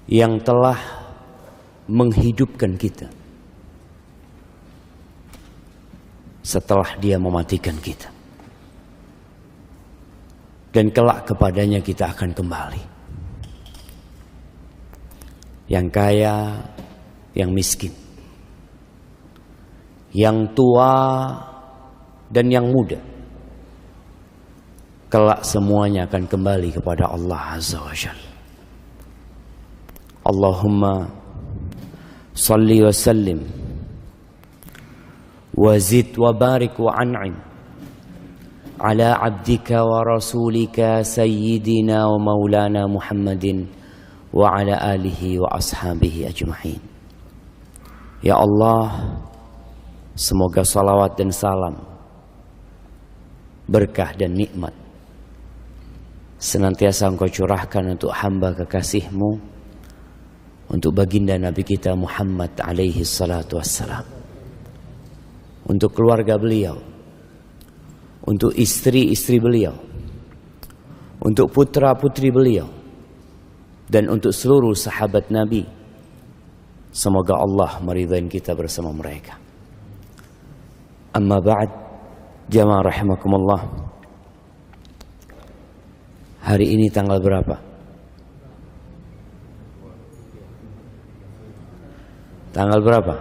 yang telah menghidupkan kita setelah Dia mematikan kita, dan kelak kepadanya kita akan kembali. Yang kaya, yang miskin, yang tua dan yang muda, kelak semuanya akan kembali kepada Allah Azza wa Jalla. Allahumma salli wa sallim wa zid wa barik wa an'im ala abdika wa rasulika sayyidina wa maulana Muhammadin wa ala alihi wa ashabihi ajma'in. Ya Allah, semoga salawat dan salam, berkah dan nikmat senantiasa Engkau curahkan untuk hamba kekasih-Mu, untuk baginda Nabi kita Muhammad alaihi salatu wassalam, untuk keluarga beliau, untuk istri-istri beliau, untuk putra-putri beliau, dan untuk seluruh sahabat Nabi. Semoga Allah meridai kita bersama mereka. Amma ba'd, jamaah rahimakumullah. Hari ini tanggal berapa? Tanggal berapa?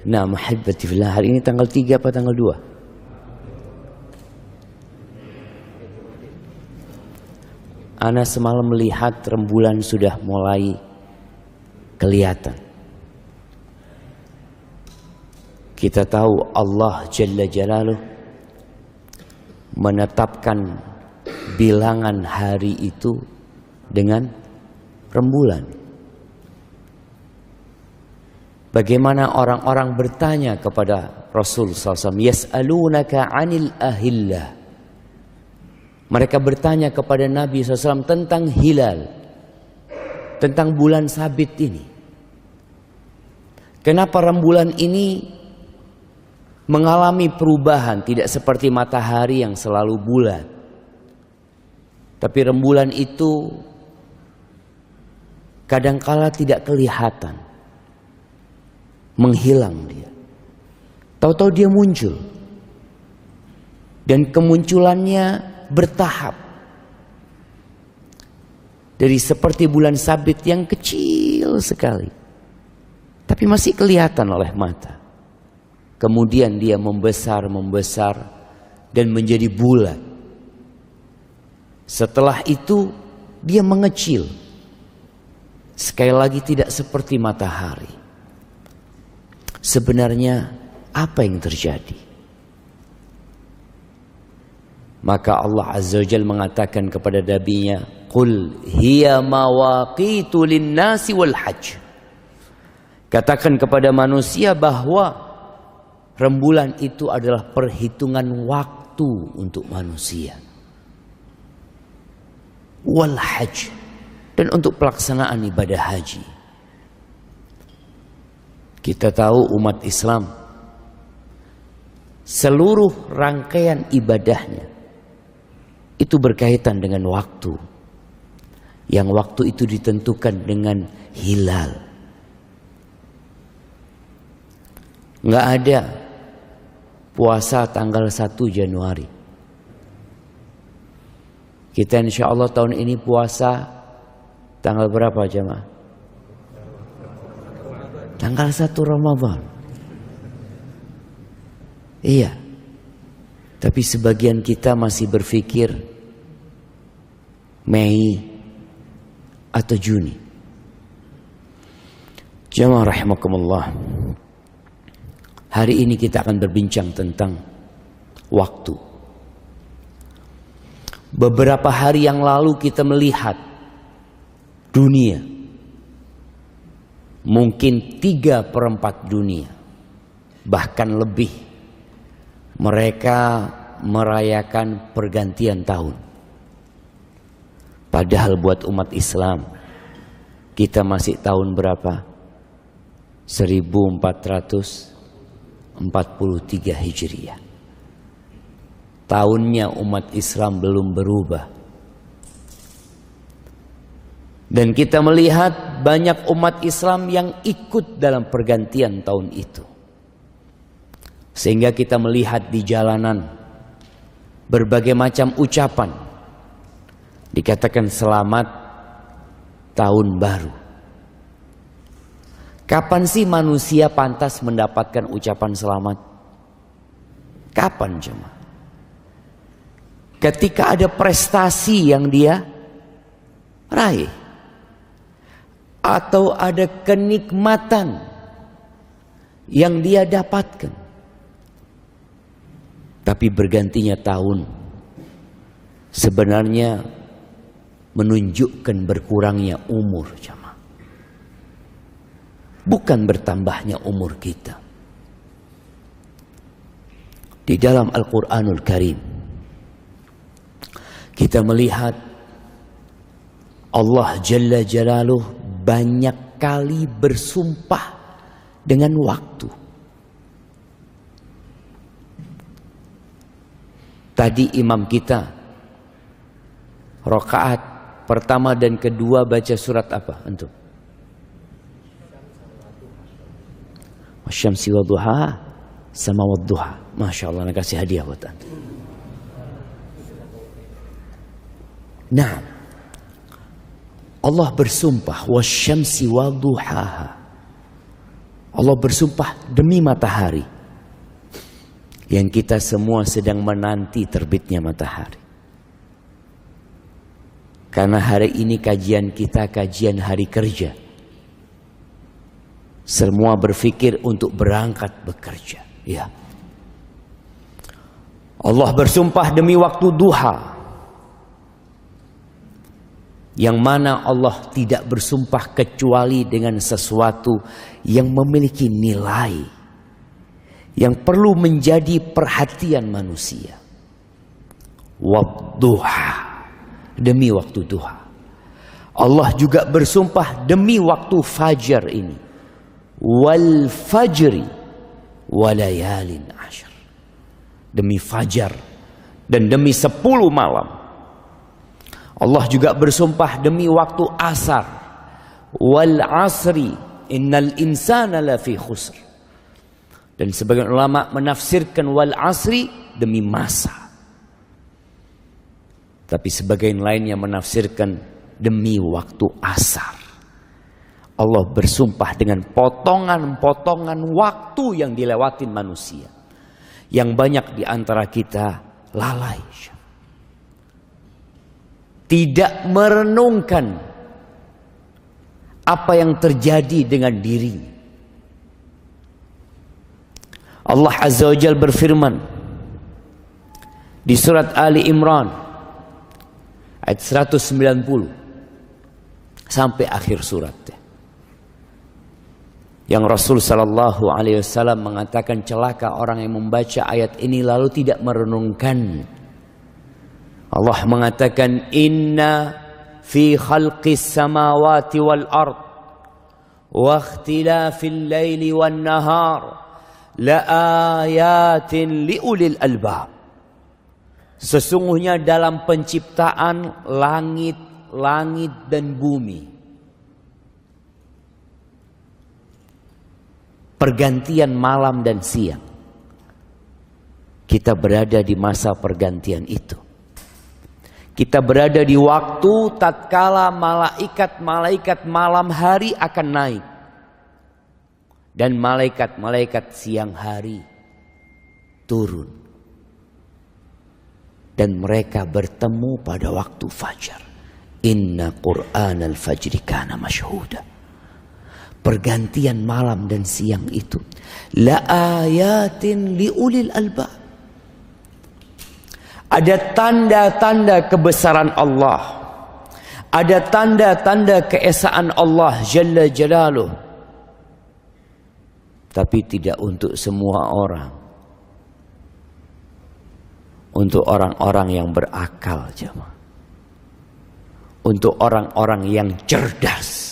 Nah, mahabbati fillah, hari ini tanggal 3 apa tanggal 2? Ana semalam melihat rembulan sudah mulai kelihatan. Kita tahu Allah Jalla Jalaluh menetapkan bilangan hari itu dengan rembulan. Bagaimana orang-orang bertanya kepada Rasul SAW, yas'alunaka 'anil ahillah. Mereka bertanya kepada Nabi SAW tentang hilal, tentang bulan sabit ini. Kenapa rembulan ini mengalami perubahan, tidak seperti matahari yang selalu bulat, tapi rembulan itu kadangkala tidak kelihatan, menghilang dia. Tahu-tahu dia muncul, dan kemunculannya bertahap. Dari seperti bulan sabit yang kecil sekali, tapi masih kelihatan oleh mata. Kemudian dia membesar dan menjadi bulat. Setelah itu dia mengecil. Sekali lagi tidak seperti matahari. Sebenarnya apa yang terjadi? Maka Allah Azza wa Jalla mengatakan kepada nabinya, "Qul hiya mawaqitu lin-nasi wal hajj." Katakan kepada manusia bahwa rembulan itu adalah perhitungan waktu untuk manusia, wal hajj, dan untuk pelaksanaan ibadah haji. Kita tahu umat Islam seluruh rangkaian ibadahnya itu berkaitan dengan waktu. Yang waktu itu ditentukan dengan hilal. Nggak ada puasa tanggal 1 Januari. Kita insya Allah tahun ini puasa tanggal berapa jemaah? Tanggal 1 Ramadan. Iya. Tapi sebagian kita masih berpikir Mei atau Juni. Jamaah rahimakumullah. Hari ini kita akan berbincang tentang waktu. Beberapa hari yang lalu kita melihat dunia, mungkin 3/4 dunia, bahkan lebih, mereka merayakan pergantian tahun. Padahal buat umat Islam, kita masih tahun berapa? 1443 Hijriah. Tahunnya umat Islam belum berubah. Dan kita melihat banyak umat Islam yang ikut dalam pergantian tahun itu. Sehingga kita melihat di jalanan berbagai macam ucapan. Dikatakan selamat tahun baru. Kapan sih manusia pantas mendapatkan ucapan selamat? Kapan jemaah? Ketika ada prestasi yang dia raih, atau ada kenikmatan yang dia dapatkan. Tapi bergantinya tahun sebenarnya menunjukkan berkurangnya umur jemaah. Bukan bertambahnya umur kita. Di dalam Al-Quranul Karim kita melihat Allah Jalla Jalaluh banyak kali bersumpah dengan waktu. Tadi imam kita rakaat pertama dan kedua baca surat apa antum? Wasyamsi wadduha sama wadduha. Masya Allah, nak kasih hadiah buat antum. Nah, Allah bersumpah wasyamsi wadduhaha. Allah bersumpah demi matahari yang kita semua sedang menanti terbitnya matahari. Karena hari ini kajian kita kajian hari kerja. Semua berpikir untuk berangkat bekerja. Ya. Allah bersumpah demi waktu duha. Yang mana Allah tidak bersumpah kecuali dengan sesuatu yang memiliki nilai, yang perlu menjadi perhatian manusia. Wadduha, demi waktu duha. Allah juga bersumpah demi waktu fajar ini. Wal fajri walayalin ashar. Demi fajar dan demi 10 malam. Allah juga bersumpah demi waktu asar. Wal asri innal insana lafi khusr. Dan sebagian ulama menafsirkan wal asri demi masa. Tapi sebagian lainnya menafsirkan demi waktu asar. Allah bersumpah dengan potongan-potongan waktu yang dilewatin manusia. Yang banyak di antara kita lalai. Tidak merenungkan apa yang terjadi dengan dirinya. Allah Azza wa Jalla berfirman di surat Ali Imran ayat 190 sampai akhir surat. Yang Rasul sallallahu alaihi wasallam mengatakan celaka orang yang membaca ayat ini lalu tidak merenungkan. Allah mengatakan inna fi khalqis samawati wal ard wa ikhtilafil laili wan nahar la ayatin liulil albab. Sesungguhnya dalam penciptaan langit dan bumi, pergantian malam dan siang, kita berada di masa pergantian itu. Kita berada di waktu tatkala malaikat malam hari akan naik. Dan malaikat siang hari turun. Dan mereka bertemu pada waktu fajar. Inna Qur'anal fajri kana masyhuda. Pergantian malam dan siang itu. La ayatin liulil albab. Ada tanda-tanda kebesaran Allah. Ada tanda-tanda keesaan Allah Jalla Jalaluh. Tapi tidak untuk semua orang. Untuk orang-orang yang berakal, jemaah. Untuk orang-orang yang cerdas.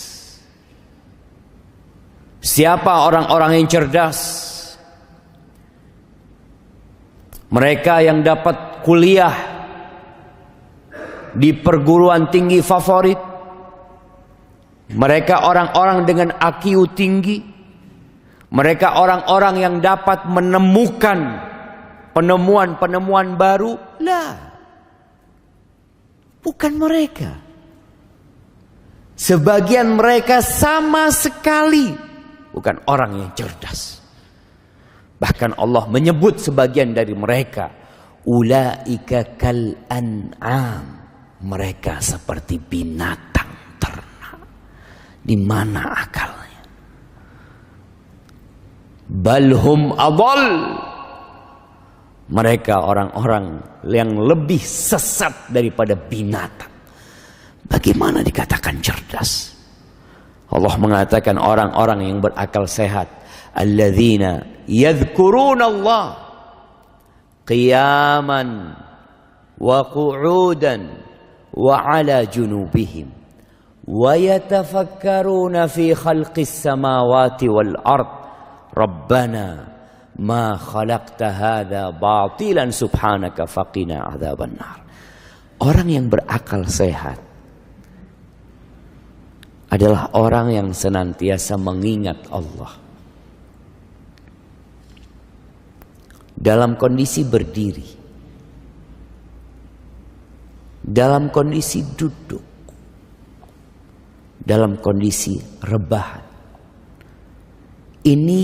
Siapa orang-orang yang cerdas? Mereka yang dapat kuliah di perguruan tinggi favorit, Mereka orang-orang dengan IQ tinggi. Mereka orang-orang yang dapat menemukan penemuan-penemuan baru. Lah, bukan mereka. Sebagian mereka sama sekali bukan orang yang cerdas. Bahkan Allah menyebut sebagian dari mereka, ulaika kal an'am. Mereka seperti binatang ternak. Di mana akalnya? Balhum adall. Mereka orang-orang yang lebih sesat daripada binatang. Bagaimana dikatakan cerdas? Allah mengatakan orang-orang yang berakal sehat, alladzina yadhkuruna Allah qiyaman wa qu'udan wa ala junubihim wa yatafakkaruna fi khalqis samawati wal ard rabbana ma khalaqta hadza batilan subhanaka faqina adzabannar. Orang yang berakal sehat adalah orang yang senantiasa mengingat Allah dalam kondisi berdiri, dalam kondisi duduk, dalam kondisi rebahan. Ini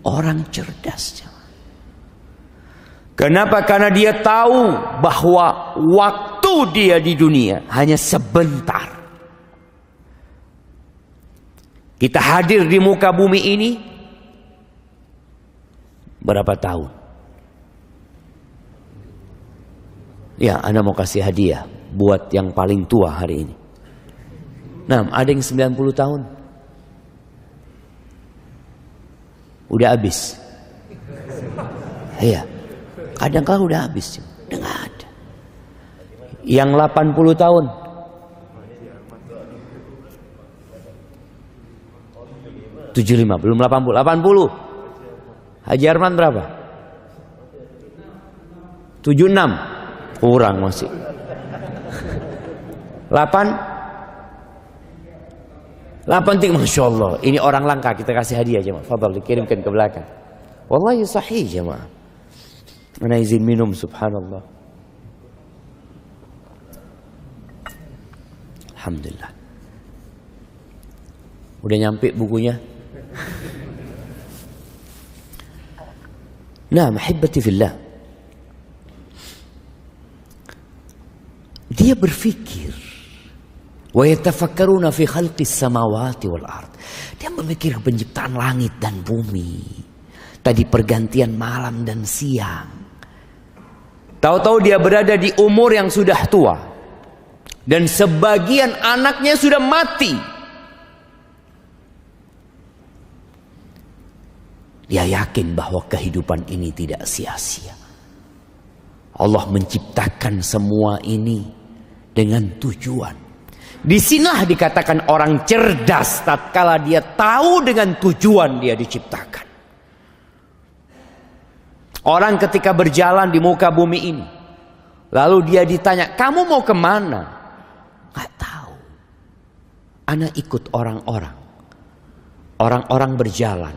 orang cerdas. Kenapa? Karena dia tahu bahwa waktu dia di dunia hanya sebentar. Kita hadir di muka bumi ini berapa tahun? Ya, Anda mau kasih hadiah buat yang paling tua hari ini. Nah, ada yang 90 tahun. Udah habis. Iya. Kadang-kadang udah habis. Udah gak ada. Yang 80 tahun. -75, belum 80. 80. Haji Arman berapa? 76. Kurang masih. 8 Masya Allah. Ini orang langka, kita kasih hadiah jemaah. Fadal, dikirimkan ke belakang. Wallahi sahih jemaah. Ana izin minum, subhanallah. Alhamdulillah. Udah nyampe bukunya? Nah, mahibbati fillah. Dia berfikir, wa yatafakkaruna fi khalqis samawati wal ard. Dia memikir penciptaan langit dan bumi. Tadi pergantian malam dan siang. Tahu-tahu dia berada di umur yang sudah tua. Dan sebagian anaknya sudah mati. Dia yakin bahwa kehidupan ini tidak sia-sia. Allah menciptakan semua ini dengan tujuan. Disinilah dikatakan orang cerdas tatkala dia tahu dengan tujuan dia diciptakan. Orang ketika berjalan di muka bumi ini, lalu dia ditanya, kamu mau kemana? Gak tahu. Ana ikut orang-orang. Orang-orang berjalan.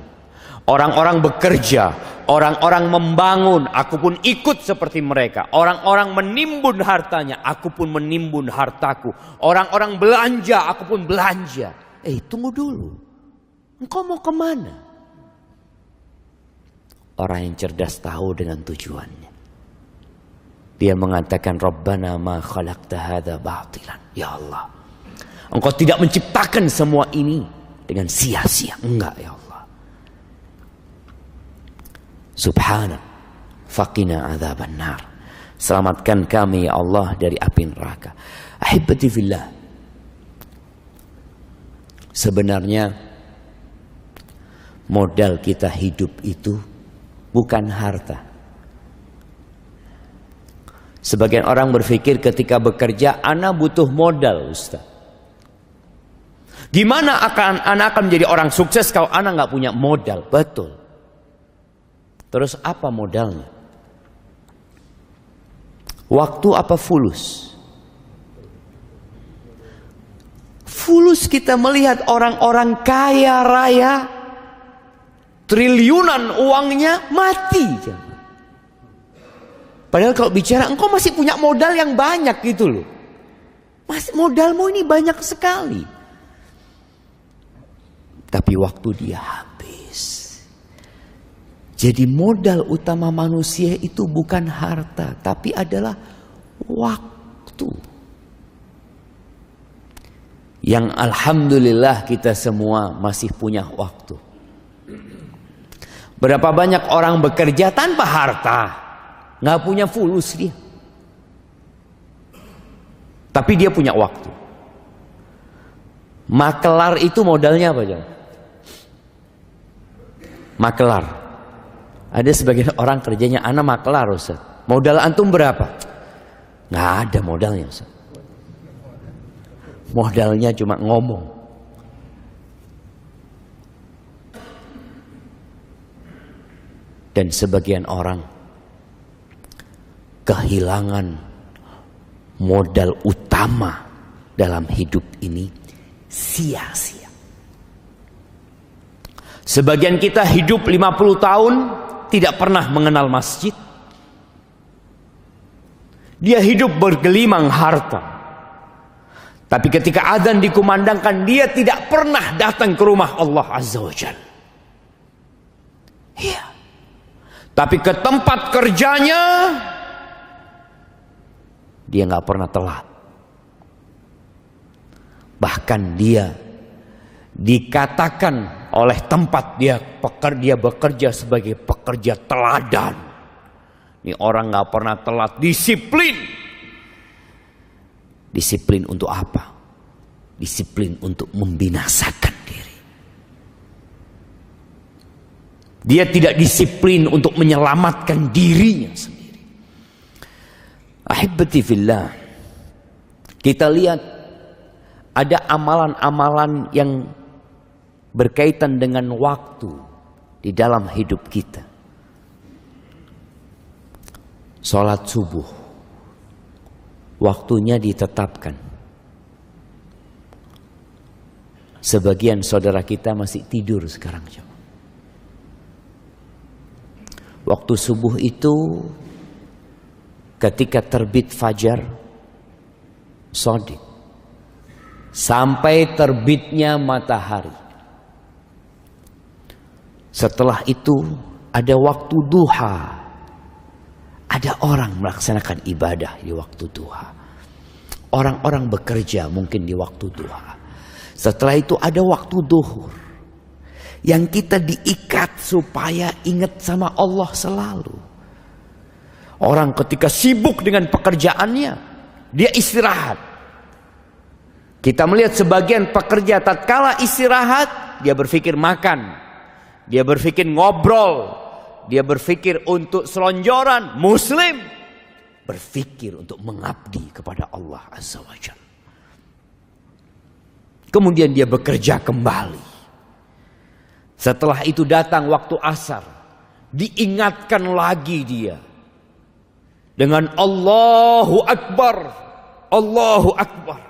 Orang-orang bekerja, orang-orang membangun, aku pun ikut seperti mereka. Orang-orang menimbun hartanya, aku pun menimbun hartaku. Orang-orang belanja, aku pun belanja. Tunggu dulu. Engkau mau kemana? Orang yang cerdas tahu dengan tujuannya. Dia mengatakan, Rabbana ma khalaqta hadza batilan. Ya Allah, Engkau tidak menciptakan semua ini dengan sia-sia. Enggak ya Allah. Subhanak faqina adzabannar. Selamatkan kami ya Allah dari api neraka. Ahibbati fillah. Sebenarnya modal kita hidup itu bukan harta. Sebagian orang berpikir ketika bekerja, ana butuh modal, Ustaz. Gimana ana akan menjadi orang sukses kalau ana nggak punya modal? Betul. Terus apa modalnya? Waktu apa fulus? Fulus kita melihat orang-orang kaya raya, triliunan uangnya mati. Padahal kalau bicara engkau masih punya modal yang banyak gitu loh. Modalmu ini banyak sekali. Tapi waktu dia habis. Jadi modal utama manusia itu bukan harta, tapi adalah waktu. Yang alhamdulillah kita semua masih punya waktu. Berapa banyak orang bekerja tanpa harta, nggak punya fulus dia. Tapi dia punya waktu. Makelar itu modalnya apa, Jang? Makelar. Ada sebagian orang kerjanya anak makelar, Ustaz. Modal antum berapa? Nggak ada modalnya, Ustaz. Modalnya cuma ngomong. Dan sebagian orang kehilangan modal utama dalam hidup ini sia-sia. Sebagian kita hidup 50 tahun tidak pernah mengenal masjid. Dia hidup bergelimang harta. Tapi ketika adzan dikumandangkan, dia tidak pernah datang ke rumah Allah Azza wa Jalla. Iya. Tapi ke tempat kerjanya, dia nggak pernah telat. Bahkan dia dikatakan oleh tempat dia bekerja sebagai pekerja teladan. Ini orang nggak pernah telat, disiplin. Disiplin untuk apa? Disiplin untuk membinasakan diri. Dia tidak disiplin untuk menyelamatkan dirinya sendiri. Ahibati fillah. Kita lihat ada amalan-amalan yang berkaitan dengan waktu di dalam hidup kita. Salat subuh, waktunya ditetapkan. Sebagian saudara kita masih tidur sekarang. Waktu subuh itu ketika terbit fajar shadiq sampai terbitnya matahari. Setelah itu ada waktu duha. Ada orang melaksanakan ibadah di waktu duha. Orang-orang bekerja mungkin di waktu duha. Setelah itu ada waktu duhur. Yang kita diikat supaya ingat sama Allah selalu. Orang ketika sibuk dengan pekerjaannya, dia istirahat. Kita melihat sebagian pekerja tatkala istirahat, dia berpikir makan. Dia berpikir ngobrol. Dia berpikir untuk selonjoran. Muslim berpikir untuk mengabdi kepada Allah Azza wa Jalla. Kemudian dia bekerja kembali. Setelah itu datang waktu asar. Diingatkan lagi dia. Dengan Allahu Akbar. Allahu Akbar.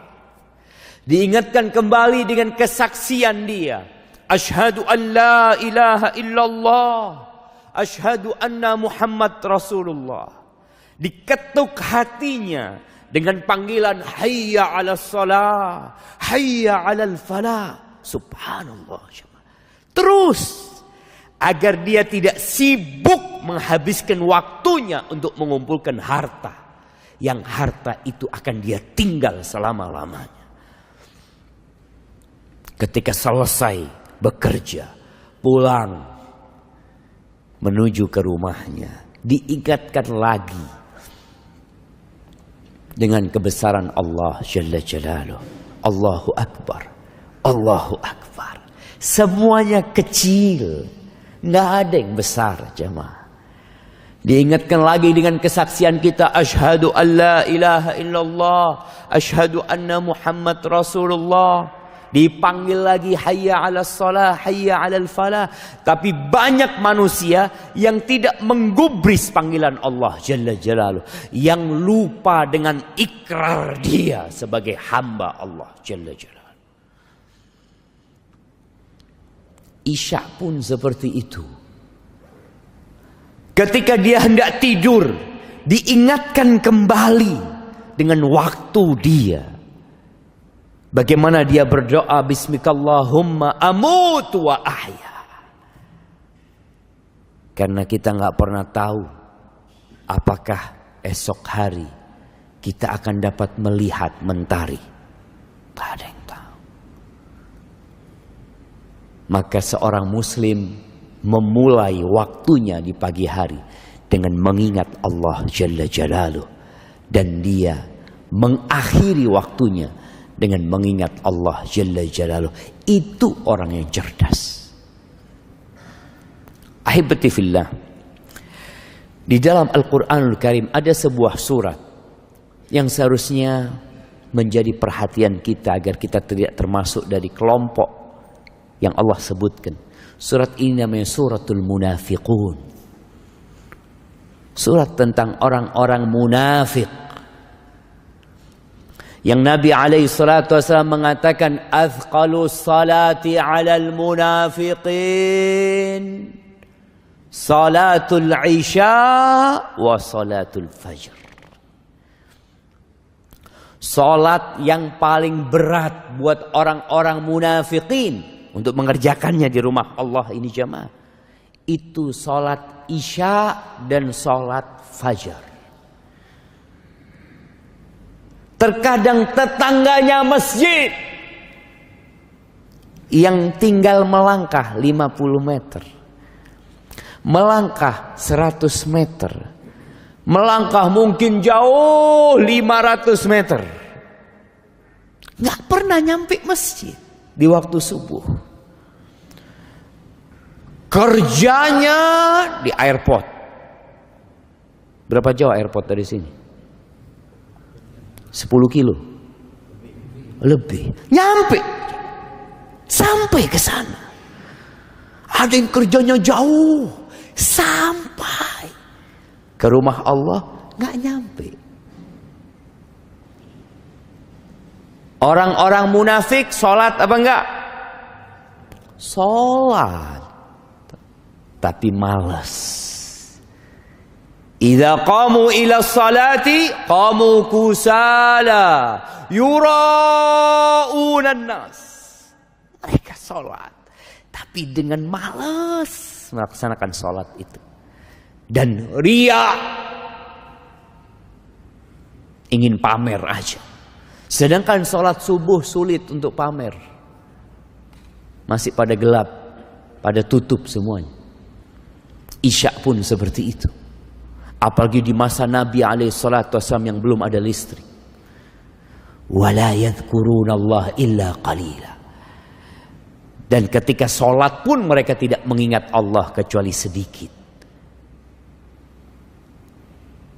Diingatkan kembali dengan kesaksian dia. Asyhadu an la ilaha illallah. Asyhadu anna Muhammad Rasulullah. Diketuk hatinya dengan panggilan hayya 'alas shalah, hayya 'alal falah. Subhanallah. Terus agar dia tidak sibuk menghabiskan waktunya untuk mengumpulkan harta. Yang harta itu akan dia tinggal selama-lamanya. Ketika selesai bekerja, pulang menuju ke rumahnya, diingatkan lagi dengan kebesaran Allah Jalla Jalaluh. Allahu Akbar. Allahu Akbar. Semuanya kecil. Nggak ada yang besar, jemaah. Diingatkan lagi dengan kesaksian kita. Asyhadu an la ilaha illallah. Asyhadu anna Muhammad Rasulullah. Dipanggil lagi hayya 'alas shalah, hayya 'alal falah. Tapi banyak manusia yang tidak menggubris panggilan Allah Jalla Jalaluh, yang lupa dengan ikrar dia sebagai hamba Allah Jalla Jalaluh. Isya pun seperti itu. Ketika dia hendak tidur, diingatkan kembali dengan waktu dia. Bagaimana dia berdoa, Bismikallahumma amutu wa ahya. Karena kita nggak pernah tahu apakah esok hari kita akan dapat melihat mentari. Tak ada yang tahu. Maka seorang muslim memulai waktunya di pagi hari dengan mengingat Allah Jalla Jalaluh, dan dia mengakhiri waktunya dengan mengingat Allah Jalla Jalaluh. Itu orang yang cerdas. Ahibati fillah, di dalam Al-Quranul Karim ada sebuah surat yang seharusnya menjadi perhatian kita agar kita tidak termasuk dari kelompok yang Allah sebutkan. Surat ini namanya Suratul Munafiqun. Surat tentang orang-orang munafik. Yang Nabi SAW mengatakan, Athqalu salati alal munafiqin salatul isya wa salatul fajr. Salat yang paling berat buat orang-orang munafikin untuk mengerjakannya di rumah Allah ini jamaah, itu salat isya dan salat fajar. Terkadang tetangganya masjid yang tinggal melangkah 50 meter, melangkah 100 meter, melangkah mungkin jauh 500 meter, nggak pernah nyampe masjid di waktu subuh. Kerjanya di airport. Berapa jauh airport dari sini? 10 kilo lebih. Nyampe, sampai ke sana. Ada yang kerjanya jauh, sampai ke rumah Allah nggak nyampe. Orang-orang munafik sholat apa enggak? Sholat, tapi malas. Idza qamu ila salati qamu kusala yura'unan nas. Mereka sholat, tapi dengan malas melaksanakan sholat itu. Dan ria, ingin pamer aja. Sedangkan sholat subuh sulit untuk pamer. Masih pada gelap, pada tutup semuanya. Isya pun seperti itu. Apalagi di masa Nabi SAW yang belum ada listrik. Wala yadhkurunallah illa qalila. Dan ketika sholat pun mereka tidak mengingat Allah kecuali sedikit.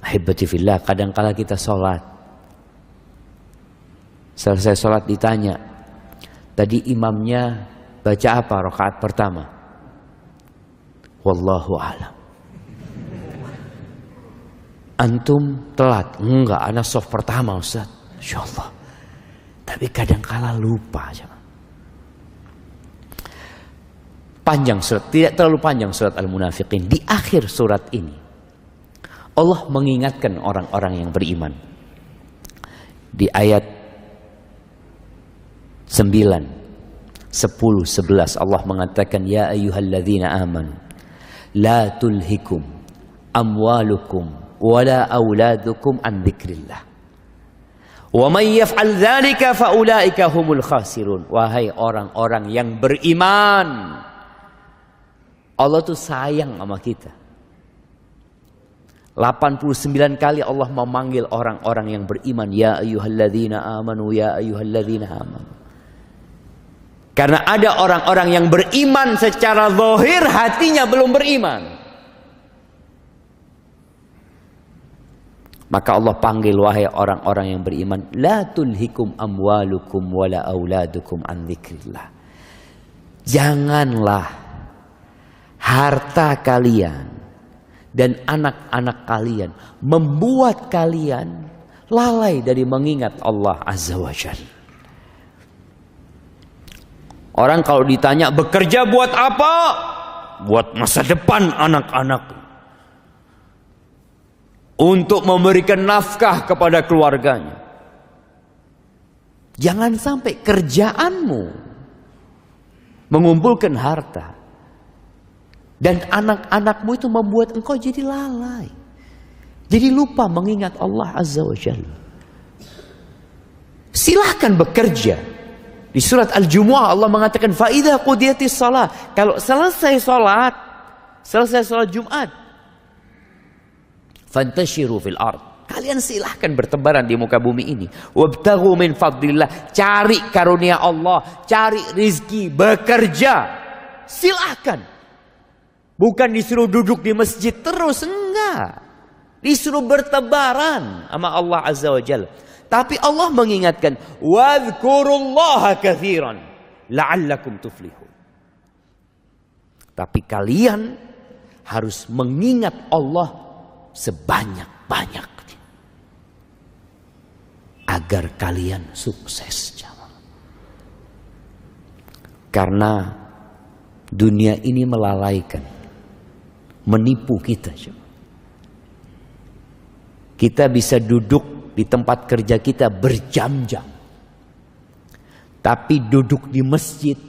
Ahibati fillah, kadangkala kita sholat, selesai sholat ditanya, tadi imamnya baca apa rakaat pertama? Wallahu a'lam. Antum telat? Enggak, ana soft pertama Ustaz. Insyaallah. Tapi kadangkala lupa. Panjang surat, tidak terlalu panjang surat Al-Munafiqin. Di akhir surat ini Allah mengingatkan orang-orang yang beriman. Di ayat 9, 10, 11 Allah mengatakan, Ya ayyuhalladzina amanu la tulhikum amwalukum wala auladukum an dzikrillah wa may yaf'al dzalika fa ulaika humul khasirun. Wahai orang-orang yang beriman, Allah tuh sayang sama kita. 89 kali Allah memanggil orang-orang yang beriman, ya ayyuhalladzina amanu, ya ayyuhalladzina amanu. Karena ada orang-orang yang beriman secara zahir, hatinya belum beriman. Maka Allah panggil, wahai orang-orang yang beriman, la tulhikum amwalukum wala auladukum an dzikrillah. Janganlah harta kalian dan anak-anak kalian membuat kalian lalai dari mengingat Allah Azza wa Jalla. Orang kalau ditanya bekerja buat apa? Buat masa depan anak-anak. Untuk memberikan nafkah kepada keluarganya. Jangan sampai kerjaanmu mengumpulkan harta. Dan anak-anakmu itu membuat engkau jadi lalai. Jadi lupa mengingat Allah Azza wa Jalla. Silahkan bekerja. Di surat Al-Jumu'ah Allah mengatakan فَإِذَا قُضِيَتِ الصَّلَاةِ. Kalau selesai sholat Jumat, فَانْتَشِرُوا فِي الْأَرْضِ. Kalian silahkan bertebaran di muka bumi ini. وَابْتَغُوا مِنْ فَضْلِ اللَّهِ. Cari karunia Allah, cari rizki, bekerja. Silahkan. Bukan disuruh duduk di masjid terus, enggak. Disuruh bertebaran sama Allah Azza wa Jalla. Tapi Allah mengingatkan, wadhkurullaha katsiran la'allakum tuflihun. Tapi kalian harus mengingat Allah sebanyak-banyaknya agar kalian sukses. Karena dunia ini melalaikan, menipu kita. Kita bisa duduk di tempat kerja kita berjam-jam. Tapi duduk di masjid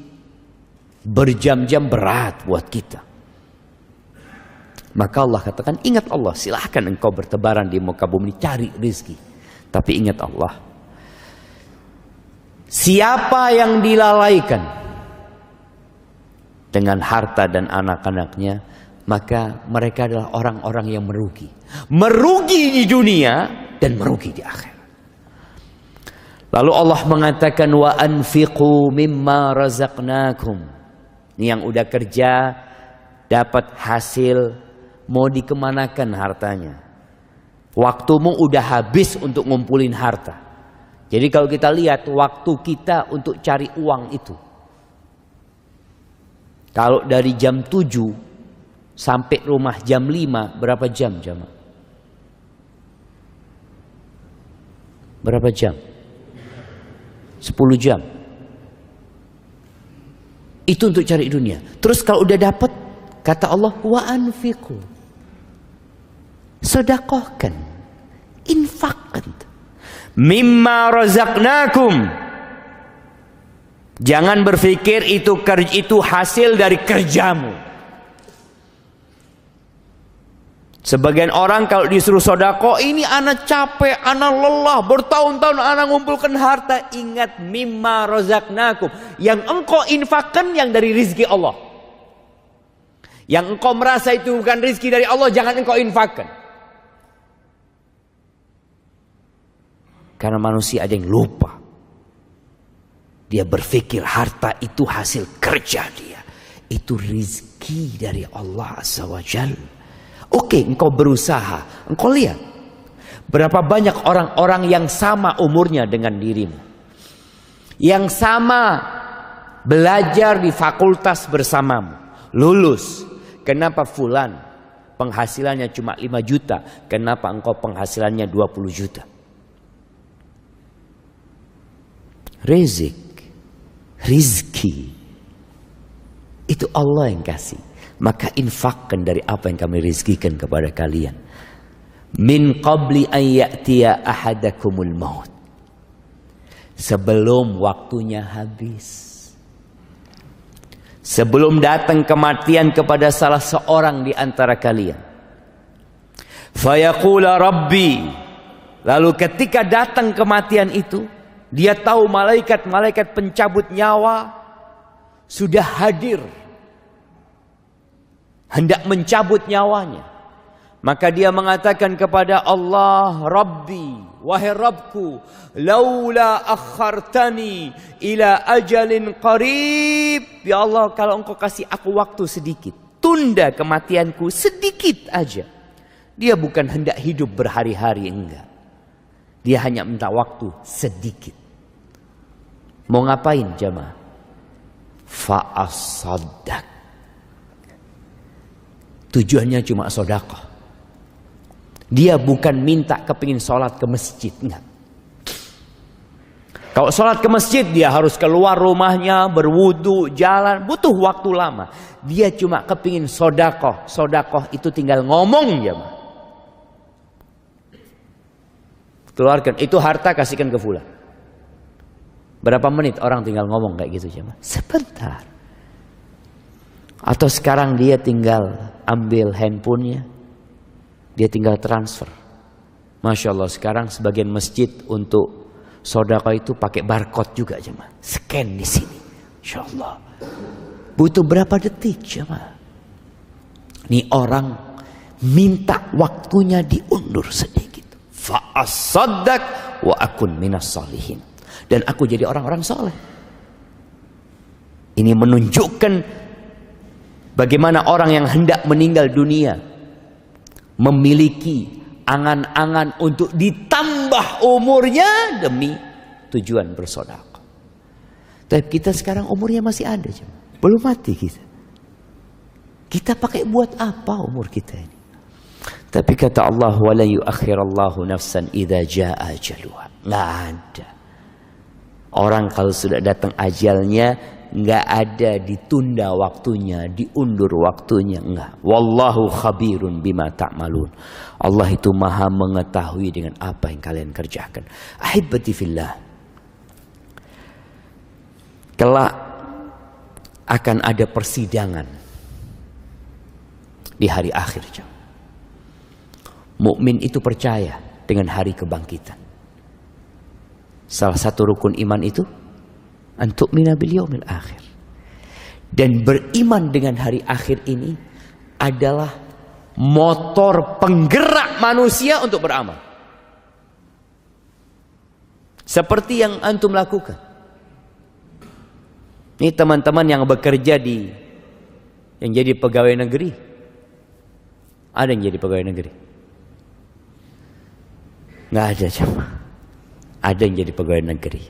berjam-jam berat buat kita. Maka Allah katakan, ingat Allah. Silahkan engkau bertebaran di muka bumi, cari rezeki. Tapi ingat Allah. Siapa yang dilalaikan dengan harta dan anak-anaknya, maka mereka adalah orang-orang yang merugi. Merugi di dunia dan merugi di akhirat. Lalu Allah mengatakan wa anfiqu mimma razaqnakum. Ini yang udah kerja dapat hasil, mau dikemanakan hartanya? Waktumu udah habis untuk ngumpulin harta. Jadi kalau kita lihat waktu kita untuk cari uang itu, kalau dari jam 7 sampai rumah jam 5, berapa jam jamaah? Berapa jam? 10 jam. Itu untuk cari dunia. Terus kalau udah dapat, kata Allah, wa anfiqu. Sedekahkan, infakkan. Mimma razaqnakum. Jangan berpikir itu hasil dari kerjamu. Sebagian orang kalau disuruh sodako, ini anak capek, anak lelah, bertahun-tahun anak ngumpulkan harta. Ingat, mimma razaqnakum. Yang engkau infakkan yang dari rizki Allah. Yang engkau merasa itu bukan rizki dari Allah, jangan engkau infakkan. Karena manusia ada yang lupa. Dia berpikir harta itu hasil kerja dia. Itu rizki dari Allah Azza wa Jalla. Oke, engkau berusaha. Engkau lihat berapa banyak orang-orang yang sama umurnya dengan dirimu, yang sama belajar di fakultas bersamamu, lulus. Kenapa fulan penghasilannya cuma 5 juta? Kenapa engkau penghasilannya 20 juta? Rizki itu Allah yang kasih. Maka infakkan dari apa yang kami rizkikan kepada kalian. Min qabli an ya'tiya ahadakumul maut. Sebelum waktunya habis. Sebelum datang kematian kepada salah seorang di antara kalian. Fayaqula Rabbi. Lalu ketika datang kematian itu, dia tahu malaikat-malaikat pencabut nyawa sudah hadir. Hendak mencabut nyawanya. Maka dia mengatakan kepada Allah, Rabbi, wahai Rabbku, laula akhartani ila ajalin qarib. Ya Allah, kalau engkau kasih aku waktu sedikit, tunda kematianku sedikit aja. Dia bukan hendak hidup berhari-hari, enggak. Dia hanya minta waktu sedikit. Mau ngapain jamaah? Fa'asaddaq. Tujuannya cuma sedekah. Dia bukan minta kepingin sholat ke masjid, enggak. Kalau sholat ke masjid dia harus keluar rumahnya, berwudu, jalan, butuh waktu lama. Dia cuma kepingin sodakoh. Sodakoh itu tinggal ngomong ya. Keluarkan itu harta, kasihkan ke fulan. Berapa menit orang tinggal ngomong kayak gitu jemaah? Sebentar. Atau sekarang dia tinggal ambil handphonenya, dia tinggal transfer. Masya Allah, sekarang sebagian masjid untuk sedekah itu pakai barcode juga jemaah. Scan di sini. Masya Allah. Butuh berapa detik jemaah? Ini orang minta waktunya diundur sedikit. Fa'asaddaq wa akun minas salihin. Dan aku jadi orang-orang soleh. Ini menunjukkan bagaimana orang yang hendak meninggal dunia memiliki angan-angan untuk ditambah umurnya demi tujuan bersedekah. Tapi kita sekarang umurnya masih ada, belum mati kita. Kita pakai buat apa umur kita ini? Tapi kata Allah, wala yuakhirallahu nafsan idza jaa ajaluha. Nggak ada. Orang kalau sudah datang ajalnya, nggak ada ditunda waktunya, diundur waktunya, enggak. Wallahu khabirun bima ta'malun. Allah itu maha mengetahui dengan apa yang kalian kerjakan. Ahibbati fillah. Kelak akan ada persidangan di hari akhir. Mukmin itu percaya dengan hari kebangkitan. Salah satu rukun iman itu antu'mina bil yaumil akhir. Dan beriman dengan hari akhir ini adalah motor penggerak manusia untuk beramal. Seperti yang antum lakukan. Ini teman-teman yang bekerja yang jadi pegawai negeri. Ada yang jadi pegawai negeri? Nggak ada jemaah. Ada yang jadi pegawai negeri.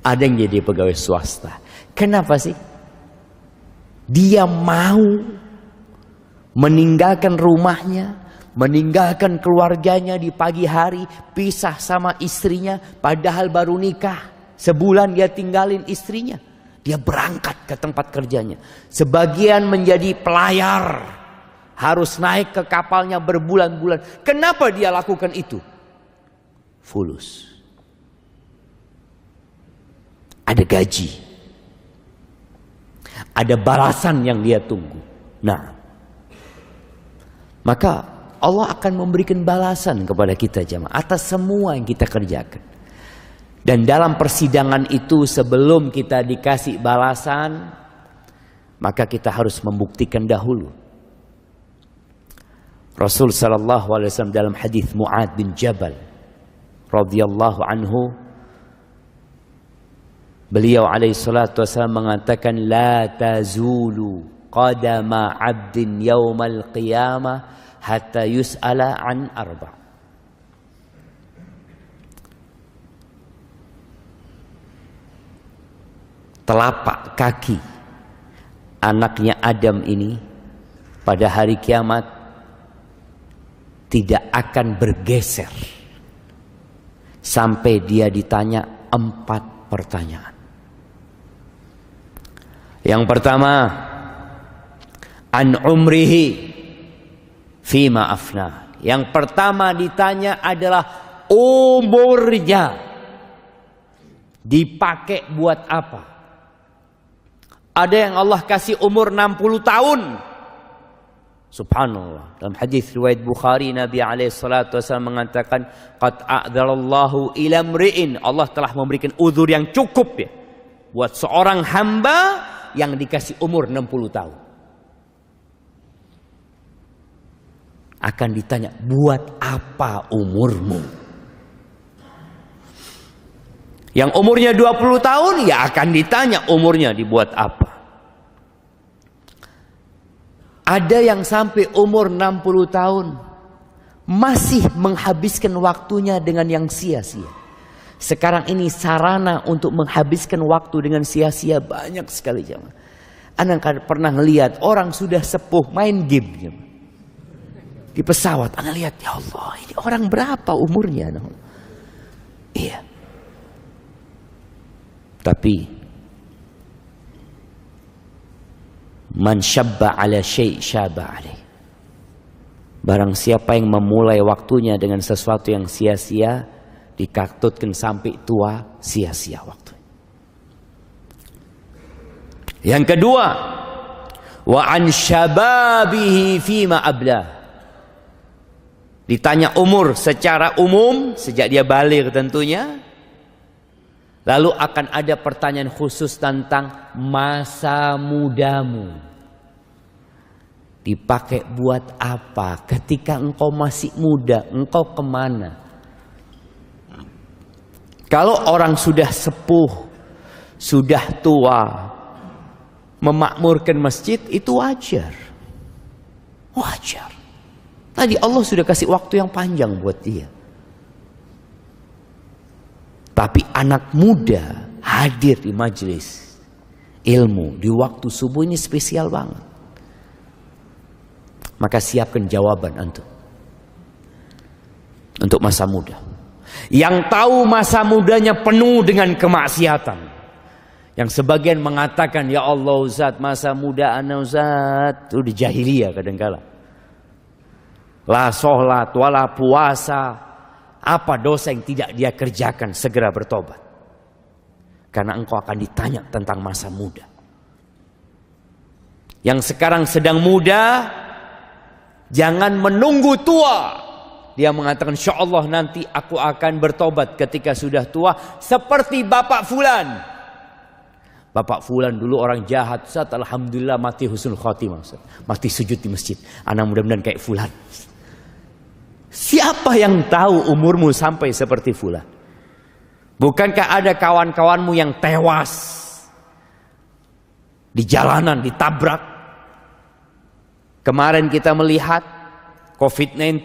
Ada yang jadi pegawai swasta. Kenapa sih? Dia mau meninggalkan rumahnya, meninggalkan keluarganya di pagi hari, pisah sama istrinya, padahal baru nikah. Sebulan dia tinggalin istrinya. Dia berangkat ke tempat kerjanya. Sebagian menjadi pelayar, harus naik ke kapalnya berbulan-bulan. Kenapa dia lakukan itu? Fulus. Ada gaji. Ada balasan yang dia tunggu. Nah, maka Allah akan memberikan balasan kepada kita jemaah atas semua yang kita kerjakan. Dan dalam persidangan itu sebelum kita dikasih balasan, maka kita harus membuktikan dahulu. Rasul sallallahu alaihi wasallam dalam hadis Mu'ad bin Jabal radhiyallahu anhu, beliau alaihi salatu wasallam mengatakan, la tazulu qadama 'abdin yaumal qiyamah hatta yus'ala an arba'. Telapak kaki anaknya Adam ini pada hari kiamat tidak akan bergeser sampai dia ditanya 4 pertanyaan. Yang pertama, an umrihi fima afna. Yang pertama ditanya adalah umurnya dipakai buat apa? Ada yang Allah kasih umur 60 tahun. Subhanallah. Dalam hadis riwayat Bukhari, Nabi alaihi salatu wasallam mengatakan, qad a'dhalallahu ila mri'in. Allah telah memberikan uzur yang cukup ya buat seorang hamba yang dikasih umur 60 tahun. Akan ditanya, buat apa umurmu? Yang umurnya 20 tahun ya akan ditanya umurnya dibuat apa. Ada yang sampai umur 60 tahun masih menghabiskan waktunya dengan yang sia-sia. Sekarang ini sarana untuk menghabiskan waktu dengan sia-sia banyak sekali jemaah. Anda pernah ngelihat orang sudah sepuh main game jemaah. Di pesawat Anda lihat, ya Allah, ini orang berapa umurnya? Iya. Tapi man syabba ala syai' syaba alaih. Barang siapa yang memulai waktunya dengan sesuatu yang sia-sia, dikatutkan sampai tua, sia-sia waktu. Yang kedua, wa an syababihi fima ablah. Ditanya umur secara umum sejak dia baligh tentunya. Lalu akan ada pertanyaan khusus tentang masa mudamu. Dipakai buat apa? Ketika engkau masih muda, engkau kemana? Kalau orang sudah sepuh, sudah tua, memakmurkan masjid, itu wajar. Wajar. Tadi Allah sudah kasih waktu yang panjang buat dia. Tapi anak muda hadir di majelis ilmu di waktu subuh ini spesial banget. Maka siapkan jawaban antum untuk masa muda. Yang tahu masa mudanya penuh dengan kemaksiatan. Yang sebagian mengatakan, ya Allah Ustaz, masa muda ana Ustaz, itu di jahiliyah kadang-kala. La sholat, wala puasa, apa dosa yang tidak dia kerjakan, segera bertobat. Karena engkau akan ditanya tentang masa muda. Yang sekarang sedang muda, jangan menunggu tua. Dia mengatakan, insya Allah nanti aku akan bertobat ketika sudah tua. Seperti Bapak Fulan. Bapak Fulan dulu orang jahat. Ustaz, alhamdulillah mati husnul khotimah. Mati sujud di masjid. Anak mudah-mudahan kayak Fulan. Siapa yang tahu umurmu sampai seperti Fulan? Bukankah ada kawan-kawanmu yang tewas di jalanan, ditabrak? Kemarin kita melihat COVID-19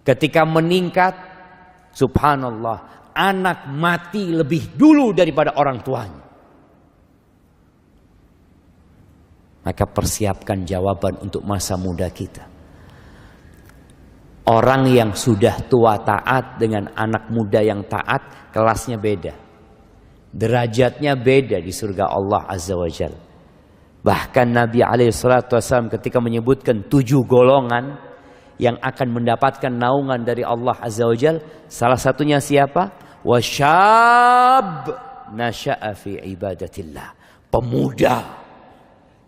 ketika meningkat, subhanallah, anak mati lebih dulu daripada orang tuanya. Maka persiapkan jawaban untuk masa muda kita. Orang yang sudah tua taat dengan anak muda yang taat, kelasnya beda. Derajatnya beda di surga Allah Azza wa Jalla. Bahkan Nabi SAW ketika menyebutkan 7 golongan yang akan mendapatkan naungan dari Allah Azza wa Jalla, salah satunya siapa? Wasyab nasya'a fi ibadatillah. Pemuda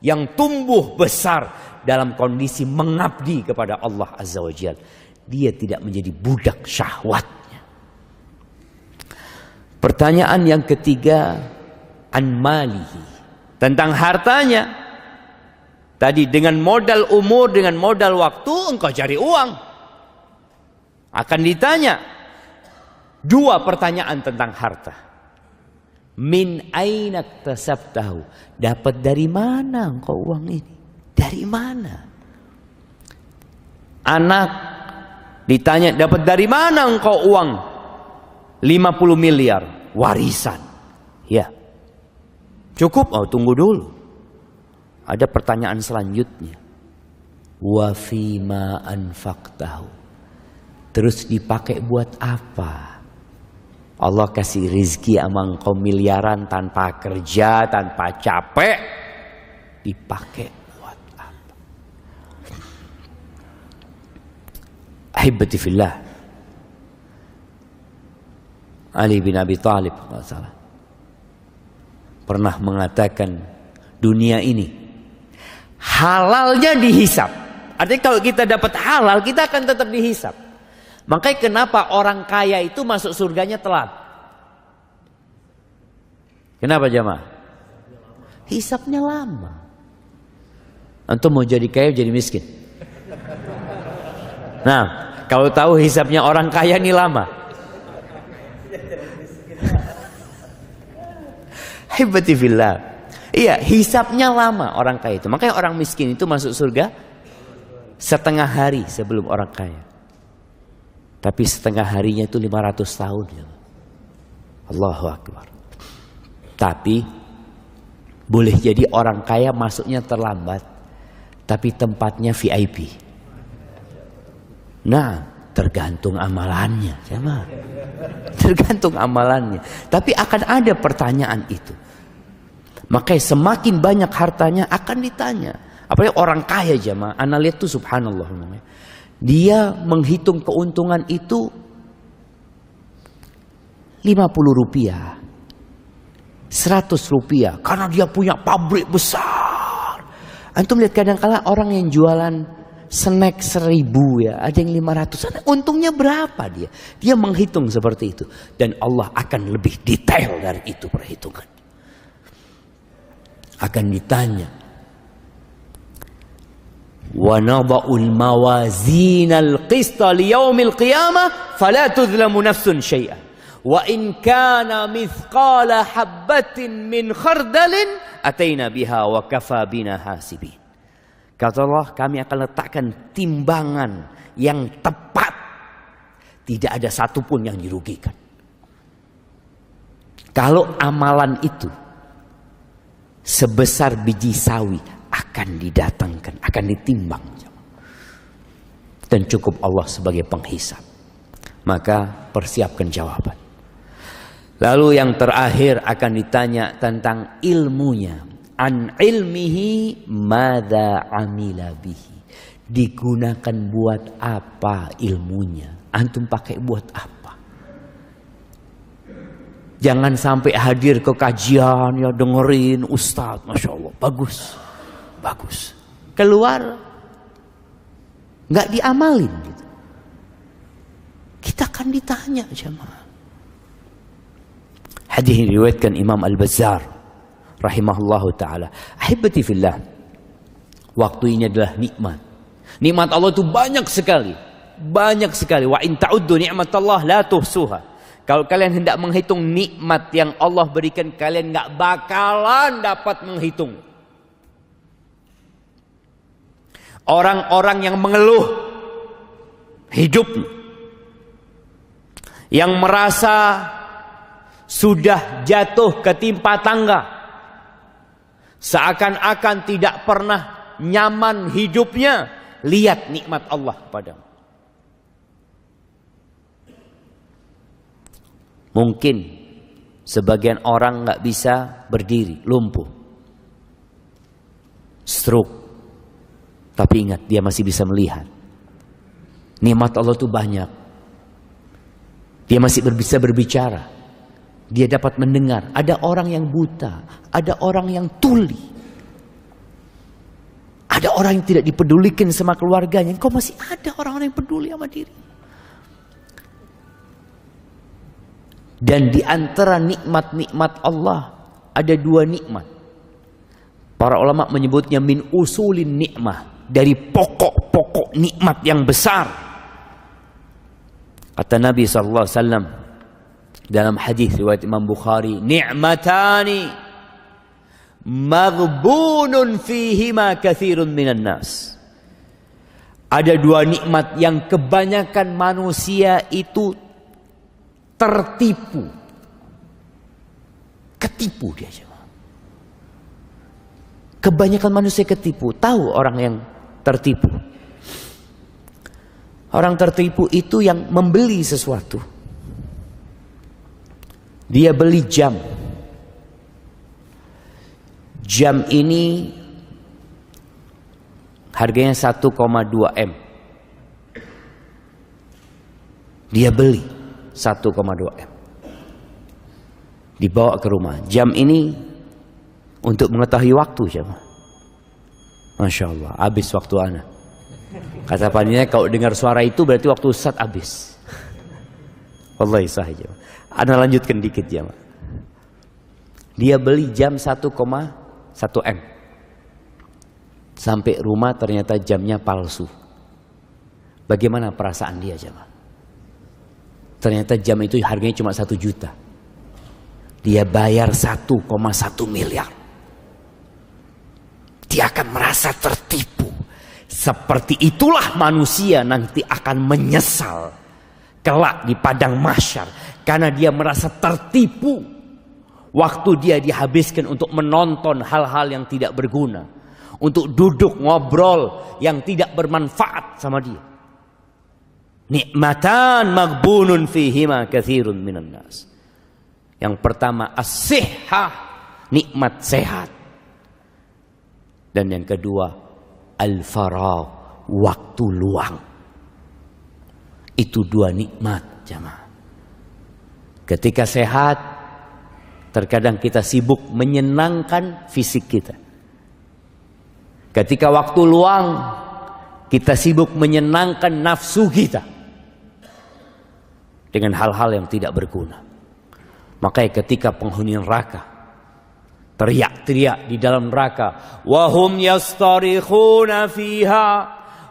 yang tumbuh besar dalam kondisi mengabdi kepada Allah Azza wa Jalla. Dia tidak menjadi budak syahwatnya. Pertanyaan yang ketiga, an malihi, tentang hartanya. Tadi dengan modal umur, dengan modal waktu, engkau cari uang. Akan ditanya 2 pertanyaan tentang harta. Min aina tasabtahu, dapat dari mana engkau uang ini? Dari mana? Anak ditanya, dapat dari mana engkau uang 50 miliar warisan? Ya. Cukup? Oh, tunggu dulu. Ada pertanyaan selanjutnya. Wa fima anfaqtahu. Terus dipakai buat apa? Allah kasih rizki sama engkau miliaran tanpa kerja, tanpa capek. Dipakai ahibati fillah. Ali bin Abi Thalib pernah mengatakan, dunia ini halalnya dihisap. Artinya kalau kita dapat halal, kita akan tetap dihisap. Makanya kenapa orang kaya itu masuk surganya telat? Kenapa jamaah? Hisapnya lama. Antum mau jadi kaya, jadi miskin. Nah, kalau tahu hisapnya orang kaya ini lama. Hibati fillah. Iya, hisapnya lama orang kaya itu. Makanya orang miskin itu masuk surga setengah hari sebelum orang kaya. Tapi setengah harinya itu 500 tahun. Allahu Akbar. Tapi boleh jadi orang kaya masuknya terlambat, tapi tempatnya VIP. Nah, Tergantung amalannya, jemaah. Tergantung amalannya. Tapi akan ada pertanyaan itu. Makanya semakin banyak hartanya akan ditanya. Apalagi orang kaya, jemaah. Anda lihat tuh subhanallah. Dia menghitung keuntungan itu 50 rupiah. 100 rupiah. Karena dia punya pabrik besar. Antum lihat kadang-kala orang yang jualan snack 1000 ya, ada yang 500. Untungnya berapa dia? Dia menghitung seperti itu. Dan Allah akan lebih detail dari itu perhitungan. Akan ditanya. Wa nada'ul mawazinal qista liyaumil qiyamah fala tuzlamu nafsun syai'an. Wa in kana mithqala habbatin min khardalin ataina biha wa kafa bina hasibin. Kata Allah, kami akan letakkan timbangan yang tepat. Tidak ada satupun yang dirugikan. Kalau amalan itu sebesar biji sawi akan didatangkan, akan ditimbang. Dan cukup Allah sebagai penghisab. Maka persiapkan jawaban. Lalu yang terakhir akan ditanya tentang ilmunya. An ilmihi madza amila bihi. Digunakan buat apa ilmunya? Antum pakai buat apa? Jangan sampai hadir ke kajian ya dengerin ustaz, masya Allah bagus, bagus. Keluar nggak diamalin gitu. Kita akan ditanya jemaah. Hadis ini diriwayatkan Imam Al-Bazzar rahimahullahu ta'ala. Ahibati fillah. Waktu ini adalah nikmat. Nikmat Allah itu banyak sekali. Banyak sekali. Wa in ta'uddu ni'matallah la tuhsuha. Kalau kalian hendak menghitung nikmat yang Allah berikan, kalian gak bakalan dapat menghitung. Orang-orang yang mengeluh hidupnya, yang merasa sudah jatuh ketimpa tangga, seakan-akan tidak pernah nyaman hidupnya, lihat nikmat Allah padamu. Mungkin sebagian orang nggak bisa berdiri, lumpuh, stroke, tapi ingat dia masih bisa melihat. Nikmat Allah itu banyak. Dia masih bisa berbicara. Dia dapat mendengar. Ada orang yang buta. Ada orang yang tuli. Ada orang yang tidak dipedulikan sama keluarganya. Kok masih ada orang-orang yang peduli sama diri. Dan di antara nikmat-nikmat Allah ada dua nikmat. Para ulama menyebutnya min usulin nikmah. Dari pokok-pokok nikmat yang besar. Kata Nabi SAW dalam hadis riwayat Imam Bukhari, ni'matani maghbunun fihima katsirun minan nas. Ada dua nikmat yang kebanyakan manusia itu tertipu. Ketipu dia. Kebanyakan manusia ketipu. Tahu orang yang tertipu? Orang tertipu itu yang membeli sesuatu. Dia beli jam. Jam ini harganya 1,2 M. Dia beli 1,2 M. Dibawa ke rumah. Jam ini untuk mengetahui waktu, jemaah. Masya Allah, habis waktu anak. Kata panitia, kalau dengar suara itu berarti waktu Ustaz habis. Wallahi sahih, jemaah. Anda lanjutkan dikit, jemaah. Dia beli jam 1,1 M. Sampai rumah ternyata jamnya palsu. Bagaimana perasaan dia, jemaah? Ternyata jam itu harganya cuma 1 juta. Dia bayar 1,1 miliar. Dia akan merasa tertipu. Seperti itulah manusia nanti akan menyesal kelak di padang mahsyar, karena dia merasa tertipu. Waktu dia dihabiskan untuk menonton hal-hal yang tidak berguna, untuk duduk ngobrol yang tidak bermanfaat sama dia. Nikmatan maghbunun fihima katsirun minan nas. Yang pertama as-sihhah, nikmat sehat. Dan yang kedua al-faragh, waktu luang. Itu dua nikmat, jamaah. Ketika sehat, terkadang kita sibuk menyenangkan fisik kita. Ketika waktu luang, kita sibuk menyenangkan nafsu kita dengan hal-hal yang tidak berguna. Makanya ketika penghuni neraka teriak-teriak di dalam neraka, wahum yastarikhuna fiha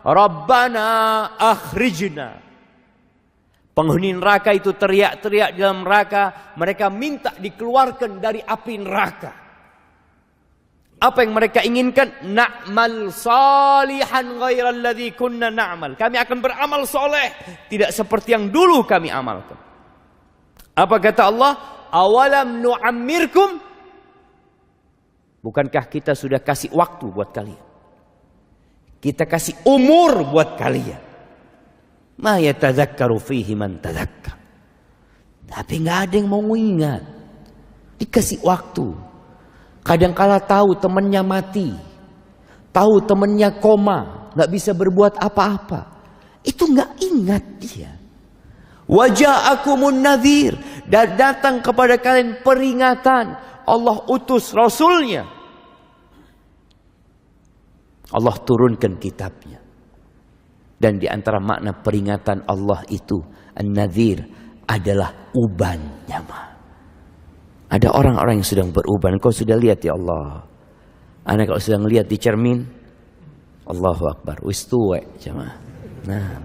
rabbana akhrijna. Penghuni neraka itu teriak-teriak di dalam neraka, mereka minta dikeluarkan dari api neraka. Apa yang mereka inginkan? Na'mal salihan ghairal ladzi kunna na'mal. Kami akan beramal soleh, tidak seperti yang dulu kami amalkan. Apa kata Allah? Awalam nu'ammirkum? Bukankah kita sudah kasih waktu buat kalian? Kita kasih umur buat kalian. Ma yatadzakkaru fihi man tadzakkar. Tapi nggak ada yang mau ingat. Dikasih waktu. Kadangkala tahu temannya mati, tahu temannya koma, nggak bisa berbuat apa-apa. Itu nggak ingat dia. Waja'akumun nadhir, dan datang kepada kalian peringatan. Allah utus Rasulnya. Allah turunkan kitabnya. Dan di antara makna peringatan Allah itu, an-nadhir adalah uban, jamaah. Ada orang-orang yang sedang beruban. Kau sudah lihat ya Allah. Anak kalau sedang lihat di cermin, Allahu Akbar. Wis tua jemaah. Nah,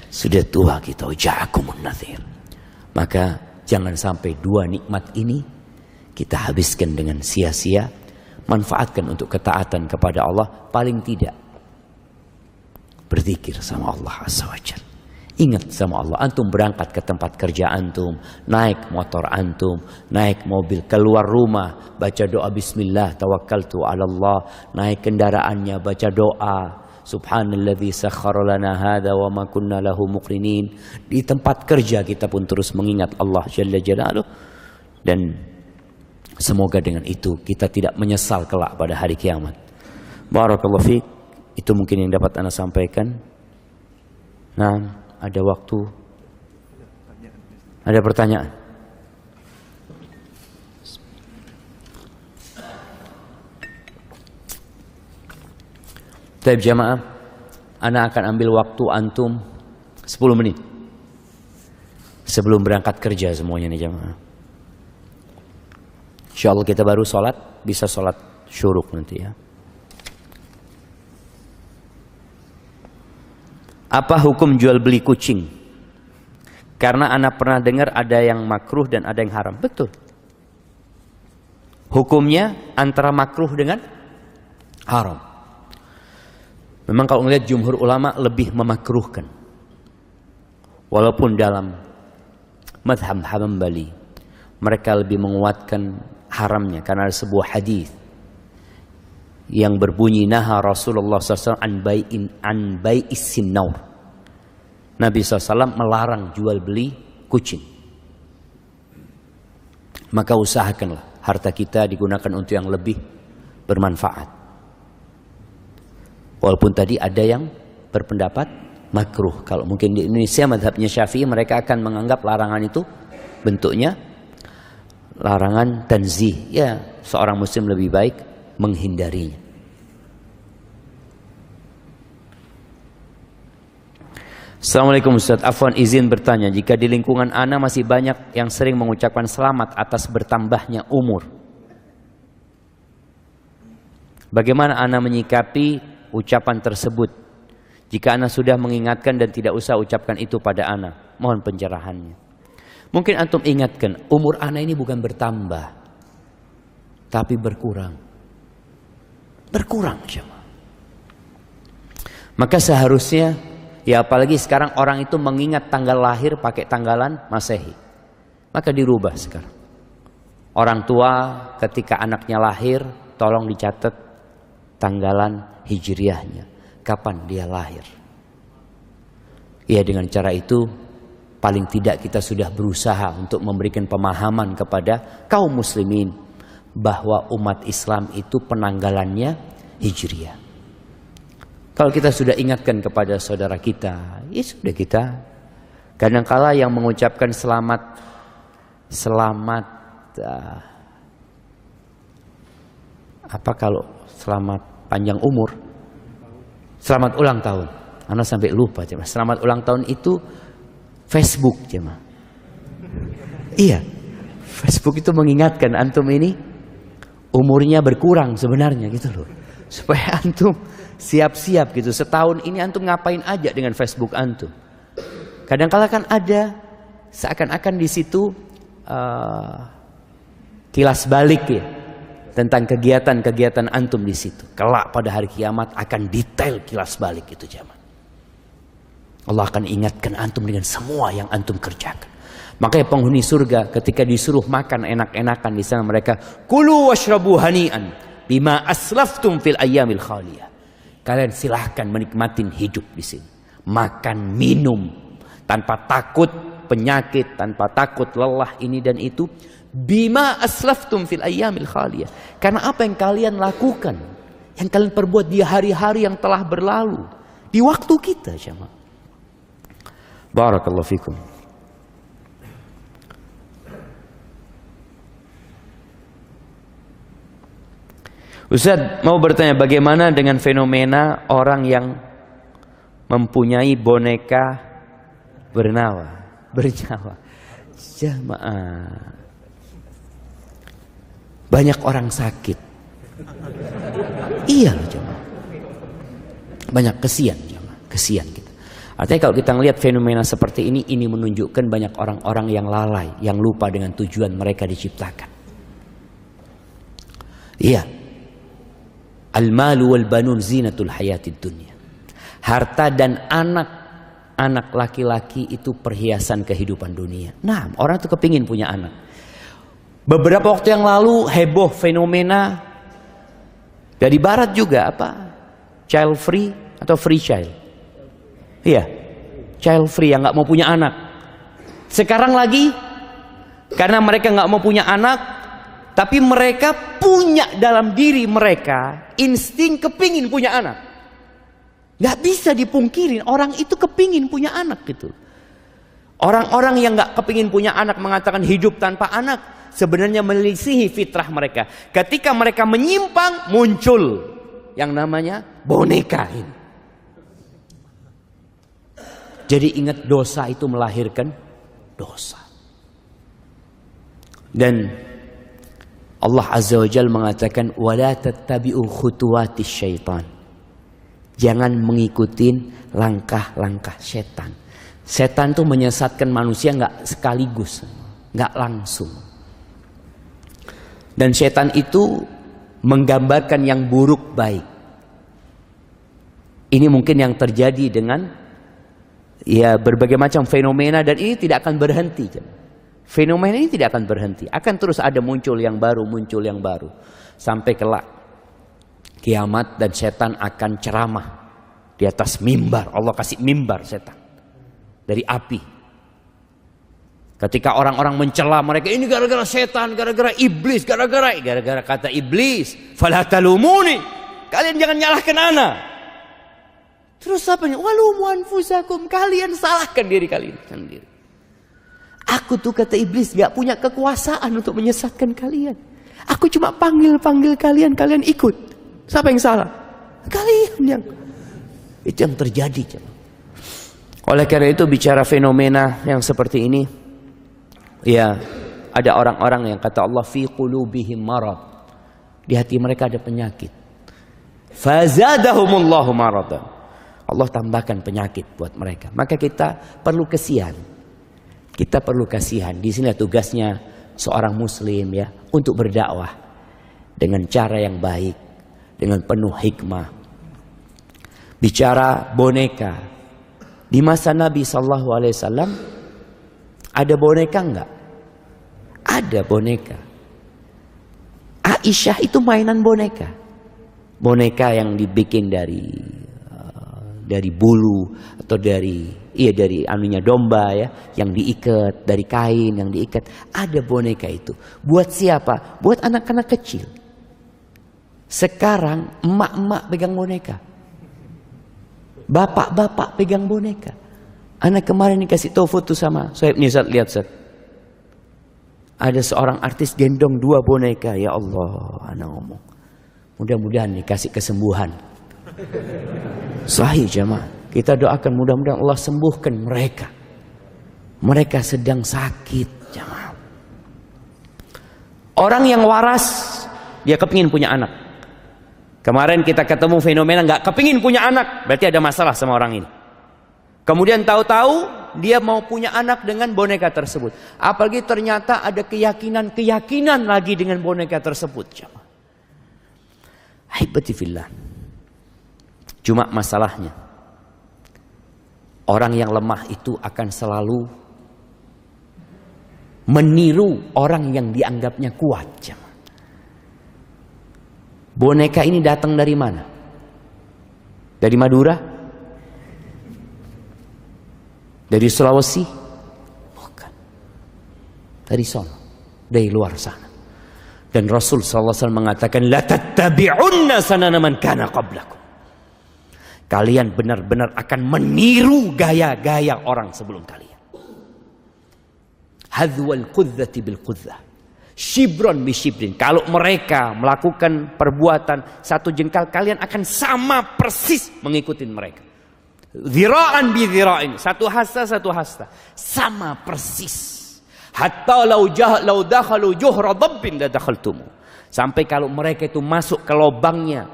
sudah tua kita. Ja'akumun nadhir. Maka jangan sampai dua nikmat ini kita habiskan dengan sia-sia. Manfaatkan untuk ketaatan kepada Allah. Paling tidak berzikir sama Allah Azza wa Jalla. Ingat sama Allah. Antum berangkat ke tempat kerja antum, naik motor antum, naik mobil, keluar rumah, baca doa bismillah tawakkaltu 'ala Allah, naik kendaraannya baca doa subhanalladzi sakhkhara lana hadza wa ma kunna lahu muqrinin. Di tempat kerja kita pun terus mengingat Allah jalla jalaluh, dan semoga dengan itu kita tidak menyesal kelak pada hari kiamat. Barakallahu fiik. Itu mungkin yang dapat Anda sampaikan. Nah, ada waktu. Ada pertanyaan? Baik jamaah, Ana akan ambil waktu antum 10 menit sebelum berangkat kerja semuanya nih jamaah. InsyaAllah kita baru sholat, bisa sholat syuruk nanti ya. Apa hukum jual beli kucing? Karena anak pernah dengar ada yang makruh dan ada yang haram. Betul. Hukumnya antara makruh dengan haram. Memang kalau melihat jumhur ulama lebih memakruhkan. Walaupun dalam madhab Hambali mereka lebih menguatkan haramnya karena ada sebuah hadis yang berbunyi naha Rasulullah SAW an bai'is sinnaur. Nabi SAW melarang jual beli kucing. Maka usahakanlah harta kita digunakan untuk yang lebih bermanfaat. Walaupun tadi ada yang berpendapat makruh. Kalau mungkin di Indonesia mazhabnya Syafi'i, mereka akan menganggap larangan itu bentuknya larangan tanzih. Ya, seorang muslim lebih baik menghindarinya. Assalamualaikum Ustaz, afwan izin bertanya, jika di lingkungan ana masih banyak yang sering mengucapkan selamat atas bertambahnya umur, bagaimana ana menyikapi ucapan tersebut? Jika ana sudah mengingatkan dan tidak usah ucapkan itu pada ana, mohon pencerahannya. Mungkin antum ingatkan, umur ana ini bukan bertambah, tapi berkurang. Berkurang jemaah. Maka seharusnya, ya apalagi sekarang orang itu mengingat tanggal lahir pakai tanggalan Masehi. Maka dirubah sekarang. Orang tua ketika anaknya lahir, tolong dicatat tanggalan hijriahnya. Kapan dia lahir. Ya, dengan cara itu paling tidak kita sudah berusaha untuk memberikan pemahaman kepada kaum muslimin bahwa umat Islam itu penanggalannya Hijriah. Kalau kita sudah ingatkan kepada saudara kita, ya sudah, kita kadangkala yang mengucapkan selamat apa kalau selamat panjang umur, selamat ulang tahun. Anak sampai lupa, cuma selamat ulang tahun itu Facebook, cuma. Iya, Facebook itu mengingatkan antum ini umurnya berkurang sebenarnya gitu loh, supaya antum siap-siap gitu. Setahun ini antum ngapain aja dengan Facebook antum? Kadang-kala kan ada seakan-akan di situ kilas balik ya tentang kegiatan-kegiatan antum di situ. Kelak pada hari kiamat akan detail kilas balik itu, jemaah. Allah akan ingatkan antum dengan semua yang antum kerjakan. Makanya penghuni surga ketika disuruh makan enak-enakan di sana, mereka kulu washrabu hani'an bima aslaftum fil ayyamil khaliyah. Kalian silahkan menikmatin hidup di sini, makan minum tanpa takut penyakit, tanpa takut lelah ini dan itu. Bima aslaftum fil ayyamil khaliyah. Karena apa yang kalian lakukan, yang kalian perbuat di hari-hari yang telah berlalu, di waktu kita, jemaah. Barakallahu fikum. Ustaz mau bertanya, bagaimana dengan fenomena orang yang mempunyai boneka bernyawa? Jamaah, banyak orang sakit. Iya loh jamaah. Banyak, kesian jamaah, kesian kita. Artinya kalau kita melihat fenomena seperti ini menunjukkan banyak orang-orang yang lalai, yang lupa dengan tujuan mereka diciptakan. Iya. Al-malu wal banun zinatul hayatid dunya. Harta dan anak laki-laki itu perhiasan kehidupan dunia. Nah, orang itu kepingin punya anak. Beberapa waktu yang lalu heboh fenomena dari barat juga, apa? Child free atau free child. Iya, child free, yang nggak mau punya anak. Sekarang lagi karena mereka nggak mau punya anak, tapi mereka punya dalam diri mereka insting kepingin punya anak. Nggak bisa dipungkirin, orang itu kepingin punya anak gitu. Orang-orang yang nggak kepingin punya anak mengatakan hidup tanpa anak sebenarnya melisihi fitrah mereka. Ketika mereka menyimpang, muncul yang namanya boneka ini. Jadi ingat, dosa itu melahirkan dosa. Dan Allah Azza wa Jalla mengatakan wala tattabi'u khutuwatis syaitan. Jangan mengikuti langkah-langkah setan. Setan itu menyesatkan manusia nggak sekaligus, nggak langsung. Dan setan itu menggambarkan yang buruk baik. Ini mungkin yang terjadi dengan ya berbagai macam fenomena, dan ini tidak akan berhenti. Fenomena ini tidak akan berhenti, akan terus ada muncul yang baru sampai kelak kiamat dan setan akan ceramah di atas mimbar. Allah kasih mimbar setan dari api. Ketika orang-orang mencela mereka, ini gara-gara setan, gara-gara iblis, gara-gara kata iblis, fala talumuni, kalian jangan nyalahkan ana. Terus apa nih? Walumu anfusakum, kalian salahkan diri kalian sendiri. Aku tuh kata iblis gak punya kekuasaan untuk menyesatkan kalian. Aku cuma panggil kalian, kalian ikut. Siapa yang salah? Kalian yang. Itu yang terjadi. Oleh karena itu bicara fenomena yang seperti ini, ya ada orang-orang yang kata Allah fi qulubihim marad. Di hati mereka ada penyakit. Fazadahumullahu maradan. Allah tambahkan penyakit buat mereka. Maka kita perlu kasihan. Kita perlu kasihan. Di sini tugasnya seorang muslim ya, untuk berdakwah dengan cara yang baik, dengan penuh hikmah. Bicara boneka. Di masa Nabi SAW ada boneka enggak? Ada boneka. Aisyah itu mainan boneka. Boneka yang dibikin dari dari bulu atau dari anunya domba ya, yang diikat, dari kain yang diikat. Ada boneka itu. Buat siapa? Buat anak-anak kecil. Sekarang emak-emak pegang boneka. Bapak-bapak pegang boneka. Anak kemarin dikasih tahu foto sama Soeb nih, Ustaz, lihat Ustaz. Ada seorang artis gendong 2 boneka. Ya Allah, anak ngomong. Mudah-mudahan dikasih kesembuhan. Sahih jamaah. Kita doakan mudah-mudahan Allah sembuhkan mereka. Mereka sedang sakit jamaah. Orang yang waras, dia kepingin punya anak. Kemarin kita ketemu fenomena nggak kepingin punya anak, berarti ada masalah sama orang ini. Kemudian tahu-tahu dia mau punya anak dengan boneka tersebut. Apalagi ternyata ada keyakinan lagi dengan boneka tersebut. Haibati fillah. Cuma masalahnya, orang yang lemah itu akan selalu meniru orang yang dianggapnya kuat. Boneka ini datang dari mana? Dari Madura? Dari Sulawesi? Bukan. Dari sana, dari luar sana. Dan Rasul SAW mengatakan, la tattabi'unna sanana man kana qablakum. Kalian benar-benar akan meniru gaya-gaya orang sebelum kalian. Hadwal qudzati bil qudzah, shibron bi shibrin. Kalau mereka melakukan perbuatan 1 jengkal, kalian akan sama persis mengikuti mereka. Zira'an bi zira'in, 1 hasta, sama persis. Hatta lau dakhalu juhra dabbin la dakhaltum. Sampai kalau mereka itu masuk ke lubangnya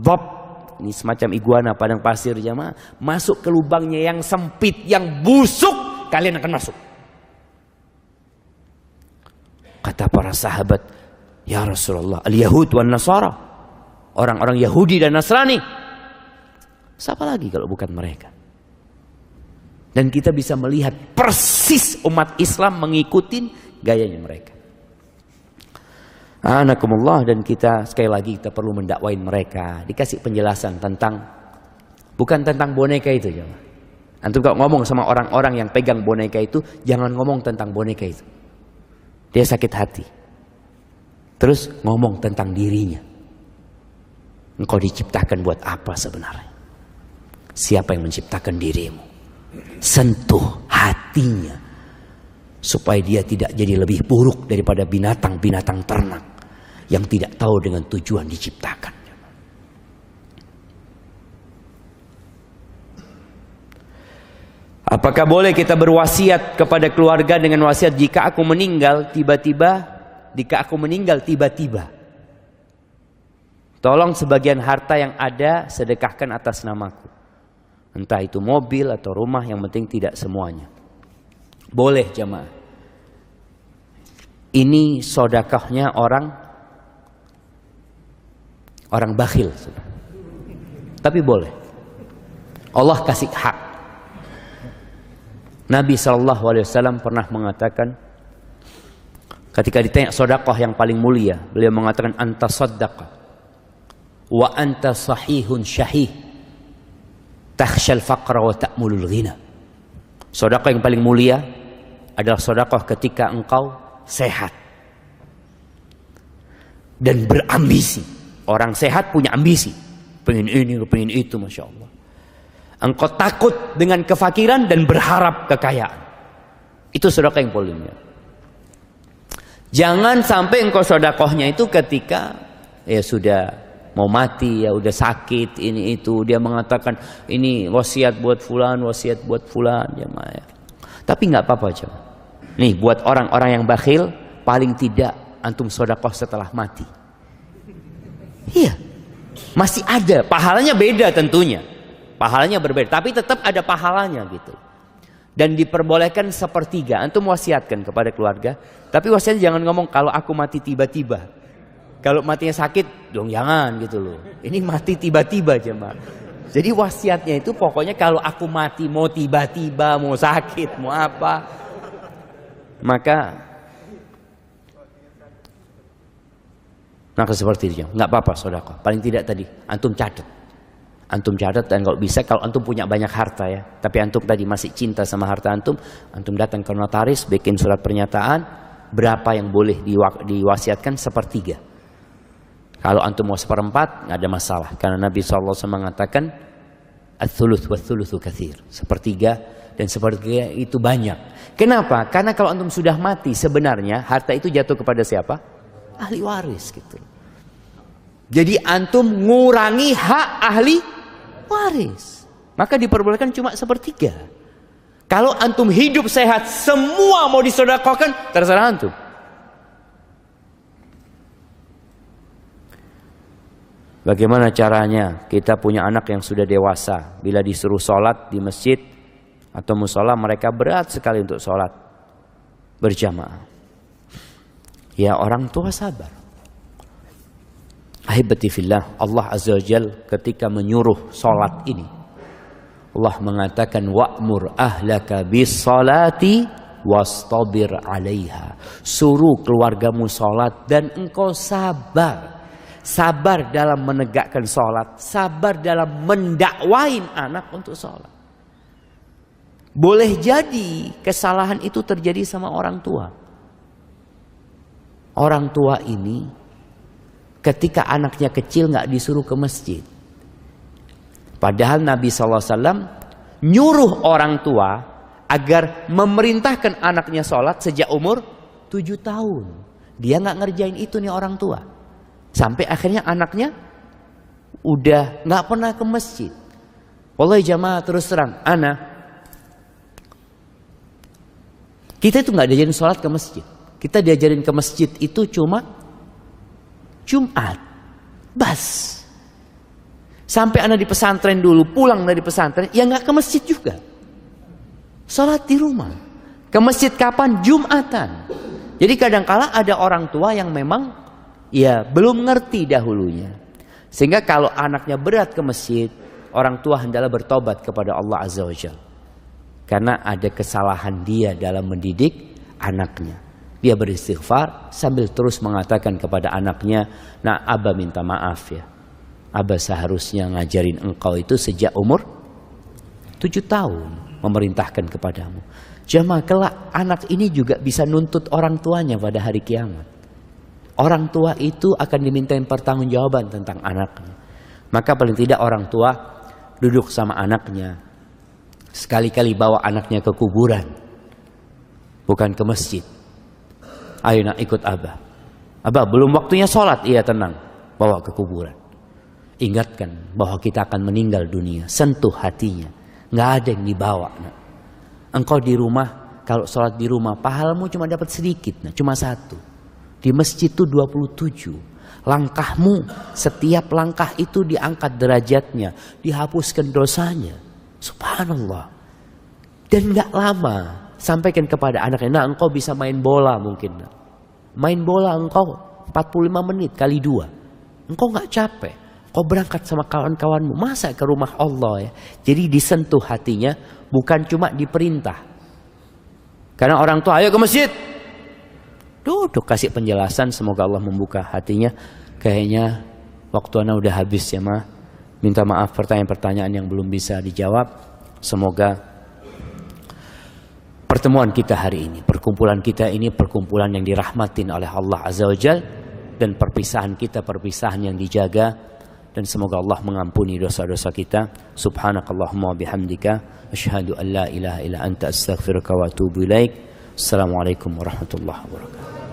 dhab, ini semacam iguana padang pasir jamaah, masuk ke lubangnya yang sempit, yang busuk, kalian akan masuk. Kata para sahabat, ya Rasulullah, al-Yahud wan Nasara, orang-orang Yahudi dan Nasrani, siapa lagi kalau bukan mereka? Dan kita bisa melihat persis umat Islam mengikuti gayanya mereka. Anakumullah, dan kita sekali lagi kita perlu mendakwain mereka, dikasih penjelasan tentang, bukan tentang boneka itu ya. Antum kalau ngomong sama orang-orang yang pegang boneka itu, jangan ngomong tentang boneka itu. Dia sakit hati. Terus ngomong tentang dirinya. Engkau diciptakan buat apa sebenarnya? Siapa yang menciptakan dirimu? Sentuh hatinya supaya dia tidak jadi lebih buruk daripada binatang-binatang ternak yang tidak tahu dengan tujuan diciptakan. Apakah boleh kita berwasiat kepada keluarga dengan wasiat, jika aku meninggal tiba-tiba, tolong sebagian harta yang ada sedekahkan atas namaku. Entah itu mobil atau rumah, yang penting tidak semuanya. Boleh jemaah. Ini sedekahnya orang bakhil. Tapi boleh. Allah kasih hak. Nabi SAW pernah mengatakan, ketika ditanya sedekah yang paling mulia, beliau mengatakan, anta saddaqah wa anta sahihun syahih takhshal faqra wa ta'mulul ghina. Sedekah yang paling mulia adalah sedekah ketika engkau sehat dan berambisi. Orang sehat punya ambisi, pengen ini, pengen itu, masya Allah. Engkau takut dengan kefakiran dan berharap kekayaan. Itu sedekah yang paling mulia. Jangan sampai engkau sedekahnya itu ketika ya sudah mau mati, ya udah sakit, ini itu, dia mengatakan ini wasiat buat fulan, ya Maya. Tapi nggak apa-apa aja. Nih buat orang-orang yang bakhil, paling tidak antum sedekah setelah mati. Iya, masih ada pahalanya, beda tentunya, pahalanya berbeda, tapi tetap ada pahalanya gitu. Dan diperbolehkan 1/3, antum wasiatkan kepada keluarga, tapi wasiatnya jangan ngomong kalau aku mati tiba-tiba. Kalau matinya sakit, dong jangan gitu loh. Ini mati tiba-tiba jemaah. Jadi wasiatnya itu pokoknya kalau aku mati mau tiba-tiba, mau sakit, mau apa, maka seperti itu. Nggak apa-apa sedekah. Paling tidak tadi antum catat. Antum catat, dan kalau bisa, kalau antum punya banyak harta ya, tapi antum tadi masih cinta sama harta antum datang ke notaris, bikin surat pernyataan berapa yang boleh diwasiatkan, 1/3. Kalau antum mau 1/4 nggak ada masalah, karena Nabi SAW mengatakan ats-tsuluts wa-tsulutsu katsir, 1/3 dan 1/3 itu banyak. Kenapa? Karena kalau antum sudah mati, sebenarnya harta itu jatuh kepada siapa? Ahli waris gitu. Jadi antum ngurangi hak ahli waris, maka diperbolehkan cuma 1/3. Kalau antum hidup sehat, semua mau disedekahkan, terserah antum. Bagaimana caranya? Kita punya anak yang sudah dewasa, bila disuruh sholat di masjid atau musola, mereka berat sekali untuk sholat berjamaah. Ya, orang tua sabar. Ahibati fillah, Allah Azza wa Jalla ketika menyuruh sholat ini, Allah mengatakan wa'mur ahlaka bis salati wastabir 'alaiha. Suruh keluargamu sholat dan engkau sabar. Sabar dalam menegakkan sholat, sabar dalam mendakwain anak untuk sholat. Boleh jadi kesalahan itu terjadi sama orang tua. Orang tua ini ketika anaknya kecil nggak disuruh ke masjid. Padahal Nabi SAW nyuruh orang tua agar memerintahkan anaknya sholat sejak umur 7 tahun. Dia nggak ngerjain itu nih orang tua. Sampai akhirnya anaknya udah nggak pernah ke masjid. Wallahi jamaah, terus terang, kita itu nggak diajarin sholat ke masjid. Kita diajarin ke masjid itu cuma Jumat, bas. Sampai anak di pesantren dulu, pulang dari pesantren, ya nggak ke masjid juga. Sholat di rumah. Ke masjid kapan? Jumatan. Jadi kadangkala ada orang tua yang memang ya belum ngerti dahulunya. Sehingga kalau anaknya berat ke masjid, orang tua hendaklah bertobat kepada Allah Azza wa Jalla. Karena ada kesalahan dia dalam mendidik anaknya. Dia beristighfar sambil terus mengatakan kepada anaknya, "Nah, Abah minta maaf ya. Abah seharusnya ngajarin engkau itu sejak umur 7 tahun, memerintahkan kepadamu." Jamaah, kelak anak ini juga bisa nuntut orang tuanya pada hari kiamat. Orang tua itu akan dimintain pertanggungjawaban tentang anaknya. Maka paling tidak orang tua duduk sama anaknya, sekali-kali bawa anaknya ke kuburan, bukan ke masjid. Ayo nak, ikut Abah. Abah belum waktunya sholat. Iya, tenang, bawa ke kuburan. Ingatkan bahwa kita akan meninggal dunia. Sentuh hatinya. Nggak ada yang dibawa nak. Engkau di rumah, kalau sholat di rumah pahalamu cuma dapat sedikit nak, cuma 1. Di masjid itu 27. Langkahmu, setiap langkah itu diangkat derajatnya, dihapuskan dosanya. Subhanallah. Dan gak lama, sampaikan kepada anaknya, nah engkau bisa main bola mungkin. Main bola engkau 45 menit kali 2. Engkau gak capek. Kau berangkat sama kawan-kawanmu, masa ke rumah Allah ya. Jadi disentuh hatinya, bukan cuma diperintah. Karena orang tua, ayo ke masjid. Duduk kasih penjelasan, semoga Allah membuka hatinya. Kayaknya waktu anak udah habis ya ma. Minta maaf pertanyaan-pertanyaan yang belum bisa dijawab. Semoga pertemuan kita hari ini, perkumpulan kita ini perkumpulan yang dirahmatin oleh Allah Azza wa Jalla, dan perpisahan kita perpisahan yang dijaga, dan semoga Allah mengampuni dosa-dosa kita. Subhanakallahumma bihamdika asyhadu an la ilaha illa anta astaghfiruka wa atubu ilaik. Assalamualaikum warahmatullahi wabarakatuh.